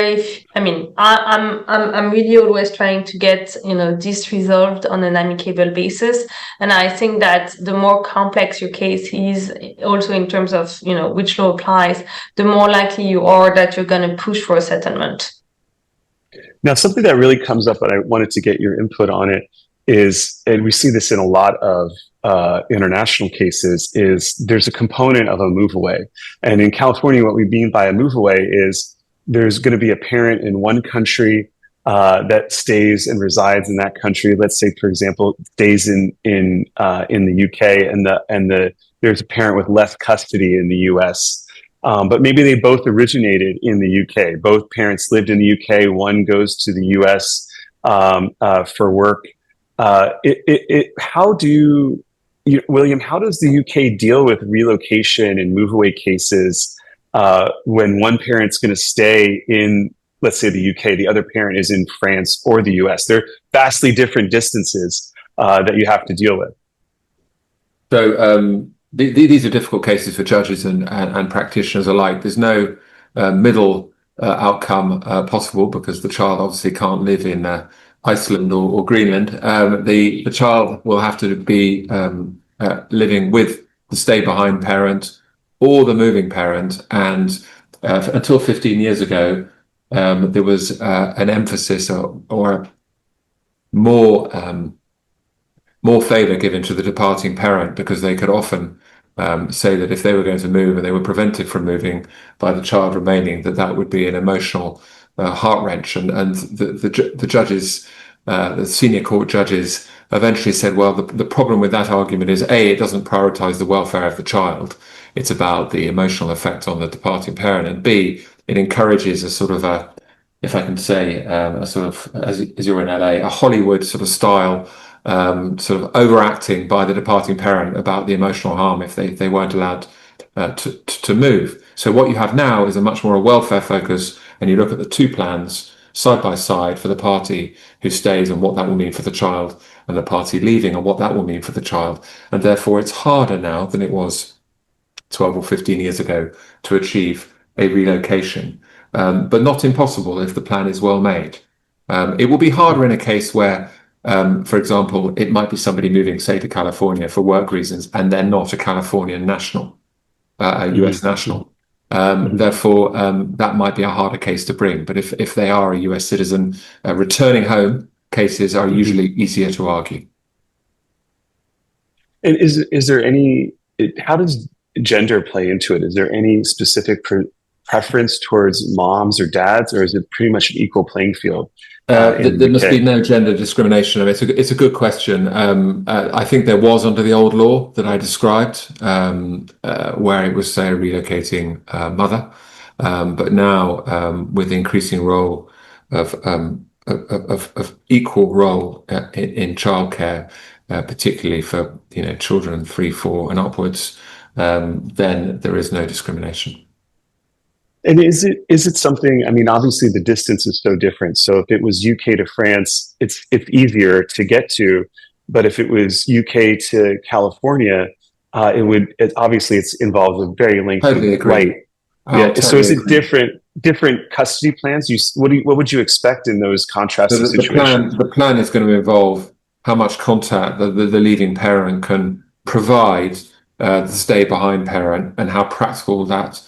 I'm really always trying to get, this resolved on an amicable basis. And I think that the more complex your case is, also in terms of, which law applies, the more likely you are that you're going to push for a settlement. Now, something that really comes up, and I wanted to get your input on it, is, and we see this in a lot of international cases, is there's a component of a move away. And in California, what we mean by a move away is there's going to be a parent in one country that stays and resides in that country. Let's say, for example, stays in the UK, and there's a parent with less custody in the US. But maybe they both originated in the UK. Both parents lived in the UK. One goes to the US for work. William, how does the UK deal with relocation and move away cases when one parent's going to stay in, let's say, the UK, the other parent is in France or the US? They're vastly different distances that you have to deal with. So, these are difficult cases for judges and practitioners alike. There's no middle outcome possible, because the child obviously can't live in Iceland or Greenland. The child will have to be living with the stay-behind parent or the moving parent. And until 15 years ago, there was an emphasis or more favour given to the departing parent, because they could often say that if they were going to move and they were prevented from moving by the child remaining, that would be an emotional heart wrench. And the judges, the senior court judges, eventually said, well, the problem with that argument is, A, it doesn't prioritise the welfare of the child. It's about the emotional effect on the departing parent. And B, it encourages a sort of if I can say, a sort of, as you're in LA, a Hollywood sort of style sort of overacting by the departing parent about the emotional harm if they weren't allowed to move. So what you have now is a much more welfare focus, and you look at the two plans side by side for the party who stays and what that will mean for the child, and the party leaving and what that will mean for the child. And therefore it's harder now than it was 12 or 15 years ago to achieve a relocation, but not impossible if the plan is well made. It will be harder in a case where, for example, it might be somebody moving, say, to California for work reasons, and they're not a Californian national, a US national. Therefore, that might be a harder case to bring. But if they are a US citizen, returning home cases are usually easier to argue. And is there any, how does gender play into it? Is there any specific preference towards moms or dads, or is it pretty much an equal playing field? There must be no gender discrimination. I mean, it's a good question. I think there was under the old law that I described, where it was, say, a relocating mother. But now, with the increasing role of equal role in childcare, particularly for children 3, 4, and upwards, then there is no discrimination. And is it something? I mean, obviously the distance is so different. So if it was UK to France, it's easier to get to, but if it was UK to California, obviously it's involves a very lengthy Totally agree. flight. Yeah. Totally So is it agree. different custody plans? What would you expect in those contrasting So situations? the plan is going to involve how much contact the leaving parent can provide the stay behind parent, and how practical that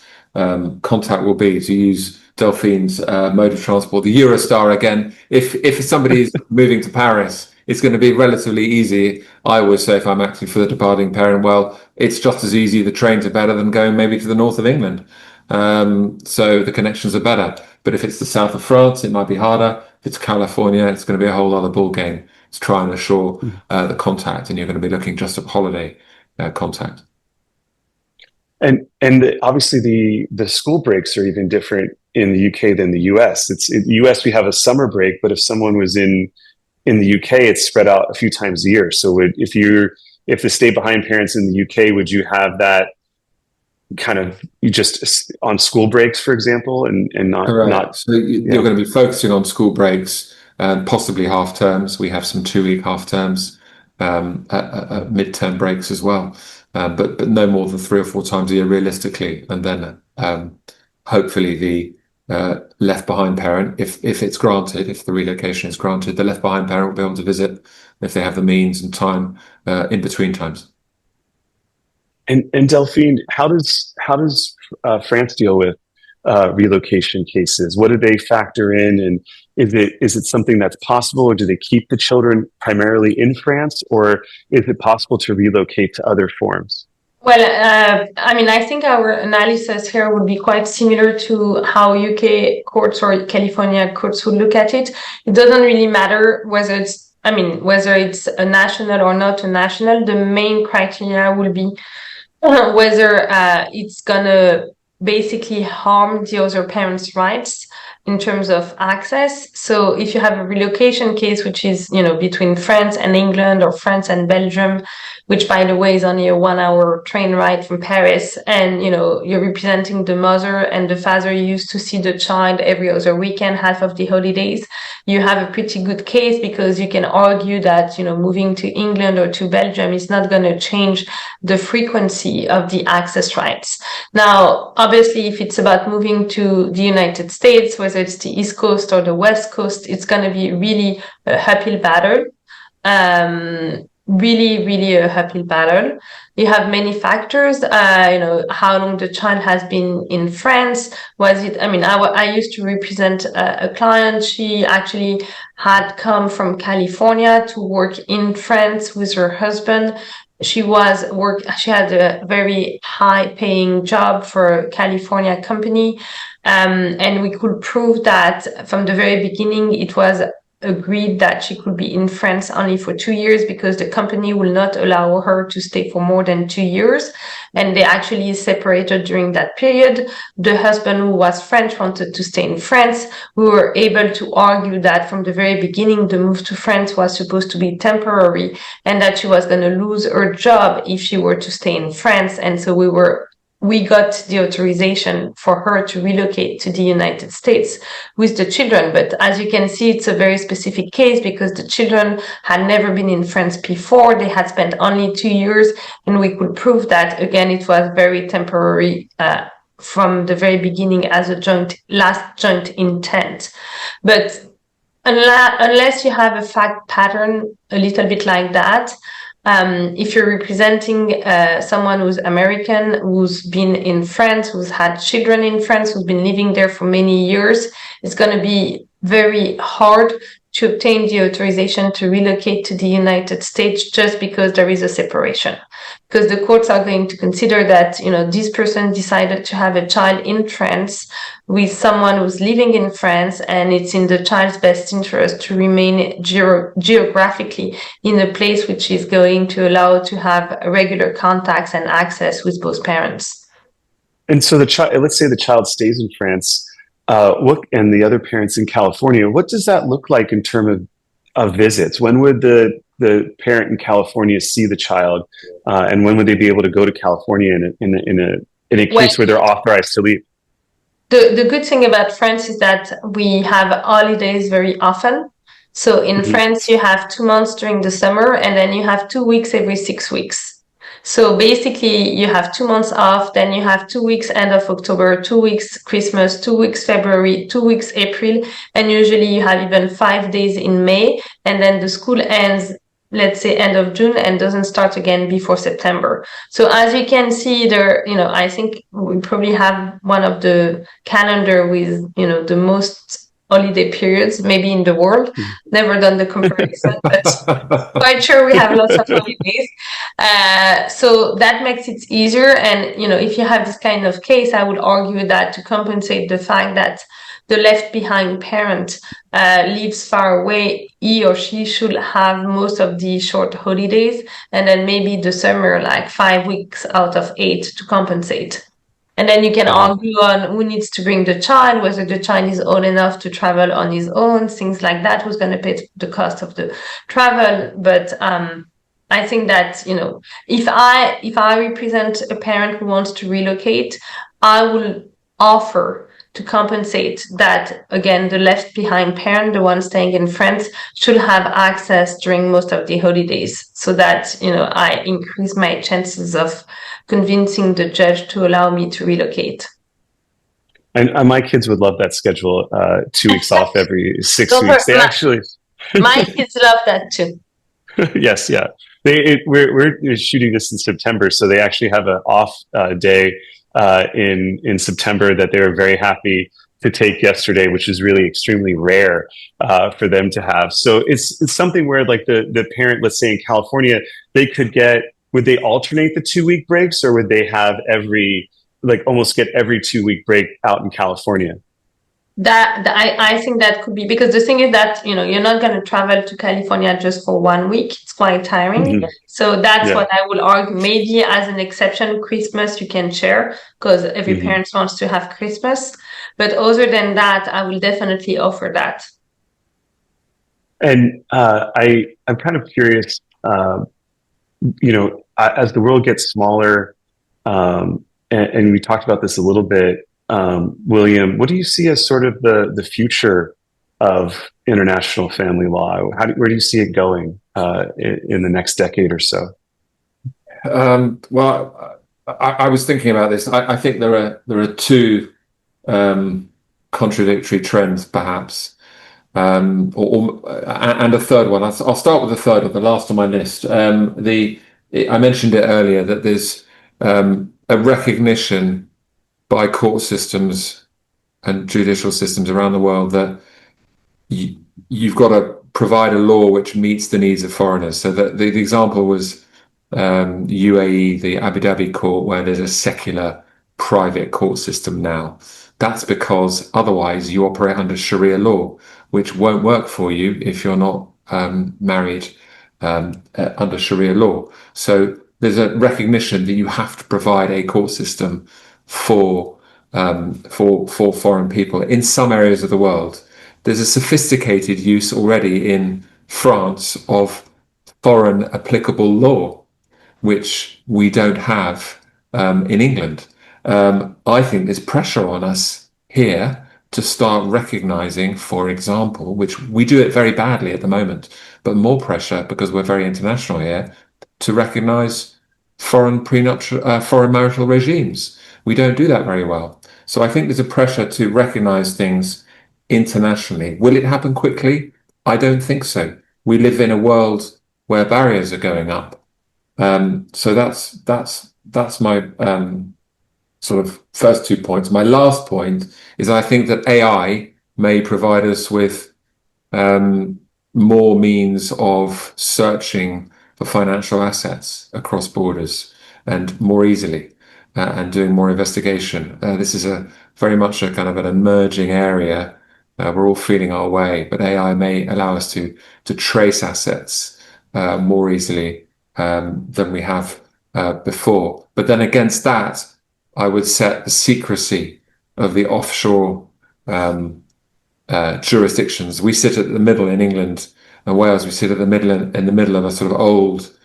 contact will be, to use Delphine's mode of transport, the Eurostar again. If somebody is moving to Paris, it's going to be relatively easy. I always say, if I'm acting for the departing parent, well, it's just as easy. The trains are better than going maybe to the north of England. So the connections are better. But if it's the south of France, it might be harder. If it's California, it's going to be a whole other ball game to try and assure the contact, and you're going to be looking just at holiday contact. And obviously the school breaks are even different in the UK than the US. In the US we have a summer break, but if someone was in the UK, it's spread out a few times a year. So if the stay behind parents in the UK, would you have that kind of just on school breaks, for examel, and not Correct. not So you're going to be focusing on school breaks and possibly half terms. We have some 2-week half terms, mid-term breaks as well, but no more than 3 or 4 times a year realistically. And then hopefully the left behind parent, if it's granted, if the relocation is granted, the left behind parent will be able to visit if they have the means and time in between times. And Delphine, how does France deal with relocation cases? What do they factor in, and is it something that's possible, or do they keep the children primarily in France, or is it possible to relocate to other forms? Well, I mean, I think our analysis here would be quite similar to how UK courts or California courts would look at it. It doesn't really matter whether it's a national or not a national. The main criteria will be whether it's gonna basically harm the other parent's rights in terms of access. So if you have a relocation case, which is, between France and England or France and Belgium, which by the way is only a 1-hour train ride from Paris, and you're representing the mother and the father used to see the child every other weekend, half of the holidays, you have a pretty good case, because you can argue that moving to England or to Belgium is not going to change the frequency of the access rights. Now, obviously, if it's about moving to the United States, whether it's the East Coast or the West Coast, it's going to be really a uphill battle. Really, really a uphill battle. You have many factors, how long the child has been in France. I used to represent a client. She actually had come from California to work in France with her husband. She had a very high paying job for a California company. And we could prove that from the very beginning, it was agreed that she could be in France only for 2 years, because the company will not allow her to stay for more than 2 years. And they actually separated during that period. The husband, who was French, wanted to stay in France. We were able to argue that from the very beginning, the move to France was supposed to be temporary, and that she was going to lose her job if she were to stay in France. And so we got the authorization for her to relocate to the United States with the children. But as you can see, it's a very specific case, because the children had never been in France before. They had spent only 2 years, and we could prove that, again, it was very temporary from the very beginning as a last joint intent. But unless you have a fact pattern a little bit like that, if you're representing someone who's American, who's been in France, who's had children in France, who's been living there for many years, it's going to be very hard to obtain the authorization to relocate to the United States just because there is a separation. Because the courts are going to consider that, this person decided to have a child in France with someone who's living in France, and it's in the child's best interest to remain geographically in a place which is going to allow to have regular contacts and access with both parents. And so let's say the child stays in France, and the other parents in California. What does that look like in terms of visits? When would the the parent in California see the child, and when would they be able to go to California in a case where they're authorized to leave? The good thing about France is that we have holidays very often. So in France, you have 2 months during the summer, and then you have 2 weeks every 6 weeks. So basically, you have 2 months off, then you have 2 weeks end of October, 2 weeks Christmas, 2 weeks February, 2 weeks April, and usually you have even 5 days in May, and then the school ends, let's say, end of June and doesn't start again before September. So as you can see there, I think we probably have one of the calendar with, the most holiday periods maybe in the world. Never done the comparison, but quite sure we have lots of holidays. So that makes it easier. And, if you have this kind of case, I would argue that to compensate the fact that the left behind parent lives far away, he or she should have most of the short holidays, and then maybe the summer, like 5 weeks out of 8 to compensate. And then you can argue on who needs to bring the child, whether the child is old enough to travel on his own, things like that, who's going to pay the cost of the travel. But I think that, if I represent a parent who wants to relocate, I will offer to compensate that, again, the left behind parent, the one staying in France, should have access during most of the holidays, so that, I increase my chances of convincing the judge to allow me to relocate. And my kids would love that schedule, 2 weeks off every 6 weeks. They actually... My kids love that too. Yes, yeah. We're shooting this in September, so they actually have an off day in September that they were very happy to take yesterday, which is really extremely rare for them to have. So it's something where, like, the parent, let's say in California, would they alternate the 2-week breaks, or would they have almost get every 2-week break out in California? I think that could be, because the thing is that, you're not going to travel to California just for 1 week. It's quite tiring. So that's what I would argue. Maybe as an exception, Christmas you can share, because every parent wants to have Christmas. But other than that, I will definitely offer that. And I'm kind of curious, as the world gets smaller, and we talked about this a little bit, William, what do you see as sort of the future of international family law? Where do you see it going in the next decade or so? Well, I was thinking about this. I think there are two contradictory trends, perhaps, and a third one. I'll start with the third one, the last on my list. I mentioned it earlier that there's a recognition by court systems and judicial systems around the world that you've got to provide a law which meets the needs of foreigners. So that the example was UAE, the Abu Dhabi court, where there's a secular private court system now. That's because otherwise you operate under Sharia law, which won't work for you if you're not married under Sharia law. So there's a recognition that you have to provide a court system for foreign people in some areas of the world. There's a sophisticated use already in France of foreign applicable law, which we don't have in England. I think there's pressure on us here to start recognizing, for example, which we do it very badly at the moment, but more pressure because we're very international here, to recognize foreign marital regimes. We don't do that very well. So I think there's a pressure to recognize things internationally. Will it happen quickly? I don't think so. We live in a world where barriers are going up. So that's my sort of first 2 points. My last point is I think that AI may provide us with more means of searching for financial assets across borders and more easily, and doing more investigation. This is very much a kind of an emerging area. We're all feeling our way, but AI may allow us to trace assets more easily than we have before. But then against that, I would set the secrecy of the offshore jurisdictions. We sit at the middle in England and Wales, we sit at the middle in the middle of a sort of old,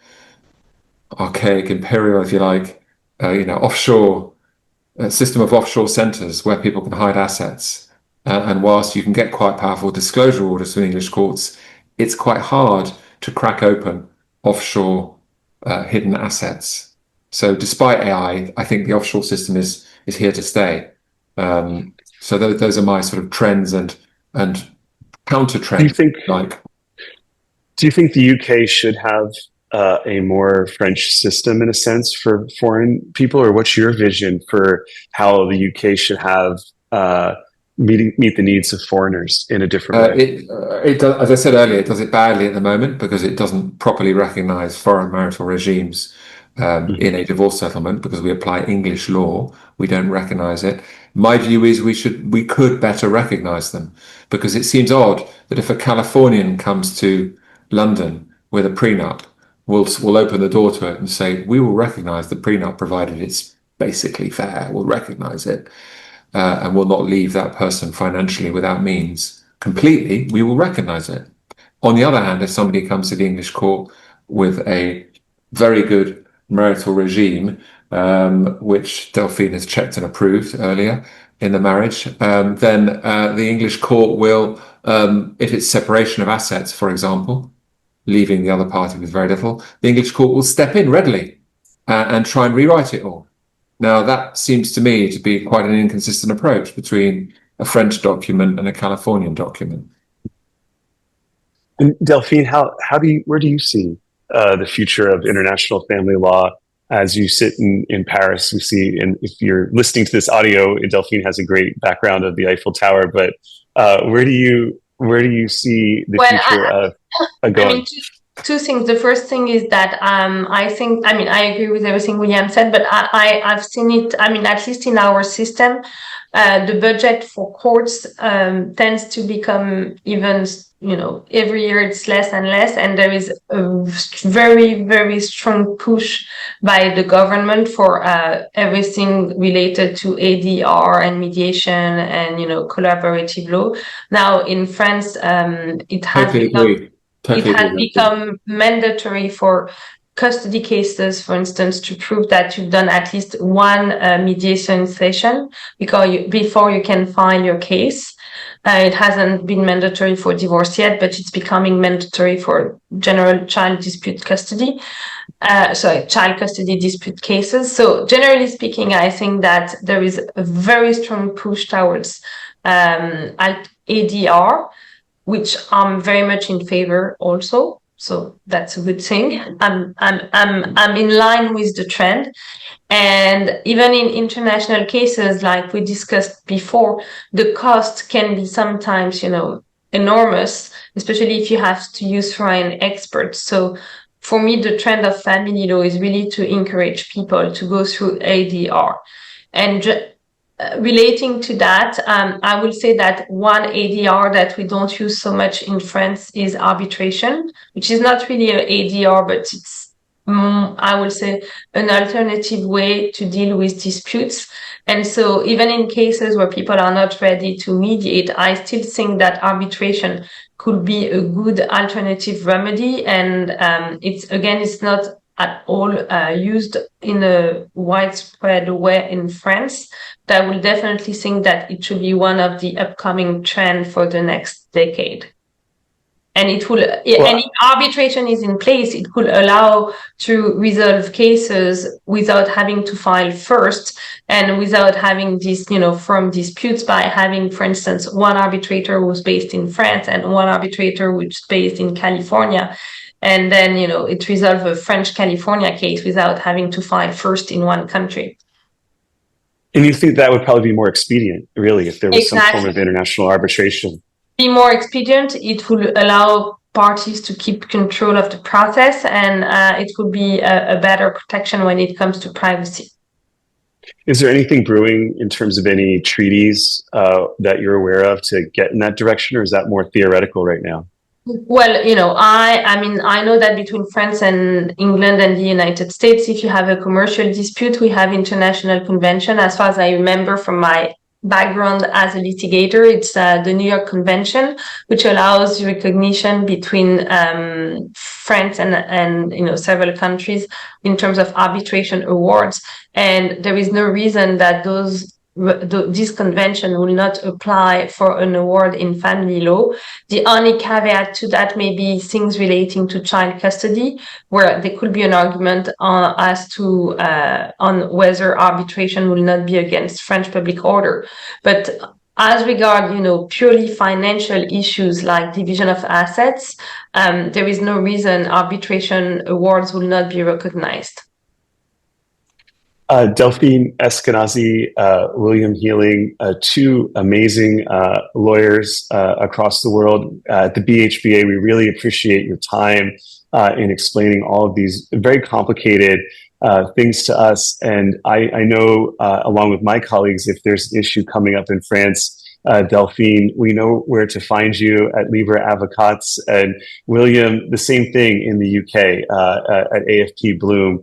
archaic imperial, if you like, offshore system of offshore centres where people can hide assets. And whilst you can get quite powerful disclosure orders from English courts, it's quite hard to crack open offshore hidden assets. So despite AI, I think the offshore system is here to stay. So those are my sort of trends and counter trends. Do you think the UK should have a more French system in a sense for foreign people, or what's your vision for how the UK should have meet the needs of foreigners in a different way? It does, as I said earlier, it does it badly at the moment because it doesn't properly recognise foreign marital regimes in a divorce settlement because we apply English law. We don't recognise it. My view is we could better recognise them, because it seems odd that if a Californian comes to London with a prenup, we'll open the door to it and say, we will recognise the prenup provided it's basically fair. We'll recognise it. And will not leave that person financially without means completely. We will recognise it. On the other hand, if somebody comes to the English court with a very good marital regime, which Delphine has checked and approved earlier in the marriage, then the English court will, if it's separation of assets, for example, leaving the other party with very little, the English court will step in readily and try and rewrite it all. Now, that seems to me to be quite an inconsistent approach between a French document and a Californian document. And Delphine, where do you see the future of international family law as you sit in Paris? We see, and if you're listening to this audio, Delphine has a great background of the Eiffel Tower, but where do you see the future of going? Two things. The first thing is that I agree with everything William said, but I've seen it, at least in our system, the budget for courts tends to become even, every year it's less and less, and there is a very, very strong push by the government for everything related to ADR and mediation and, collaborative law. Now, in France, it has become mandatory for custody cases, for instance, to prove that you've done at least one mediation session before you can file your case. It hasn't been mandatory for divorce yet, but it's becoming mandatory for general child dispute custody. Child custody dispute cases. So generally speaking, I think that there is a very strong push towards ADR, which I'm very much in favor also. So that's a good thing. I'm in line with the trend. And even in international cases, like we discussed before, the cost can be sometimes, enormous, especially if you have to use foreign experts. So for me, the trend of family law is really to encourage people to go through ADR. And relating to that, I will say that one ADR that we don't use so much in France is arbitration, which is not really an ADR, but it's, I would say, an alternative way to deal with disputes. And so even in cases where people are not ready to mediate, I still think that arbitration could be a good alternative remedy. And it's not at all used in a widespread way in France. But I will definitely think that it should be one of the upcoming trends for the next decade. And it will, and if arbitration is in place, it could allow to resolve cases without having to file first and without having these, firm disputes, by having, for instance, one arbitrator who's based in France and one arbitrator which is based in California. And then, it resolves a French-California case without having to file first in one country. And you think that would probably be more expedient, really, if there was some form of international arbitration? Be more expedient. It will allow parties to keep control of the process, and it will be a better protection when it comes to privacy. Is there anything brewing in terms of any treaties that you're aware of to get in that direction, or is that more theoretical right now? Well, I know that between France and England and the United States, if you have a commercial dispute, we have international convention. As far as I remember from my background as a litigator. It's the New York Convention, which allows recognition between France and several countries in terms of arbitration awards. And there is no reason that this convention will not apply for an award in family law. The only caveat to that may be things relating to child custody, where there could be an argument as to on whether arbitration will not be against French public order. But as regard, purely financial issues like division of assets, there is no reason arbitration awards will not be recognized. Delphine, Eskenazi, William Healing, two amazing lawyers across the world. At the BHBA, we really appreciate your time in explaining all of these very complicated things to us. And I know, along with my colleagues, if there's an issue coming up in France, Delphine, we know where to find you at Libra, Avocats, and William, the same thing in the UK at AFPBloom.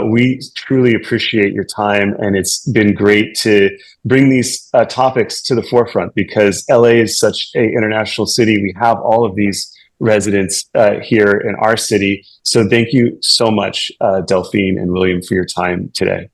We truly appreciate your time, and it's been great to bring these topics to the forefront because LA is such an international city. We have all of these residents here in our city. So thank you so much, Delphine and William, for your time today.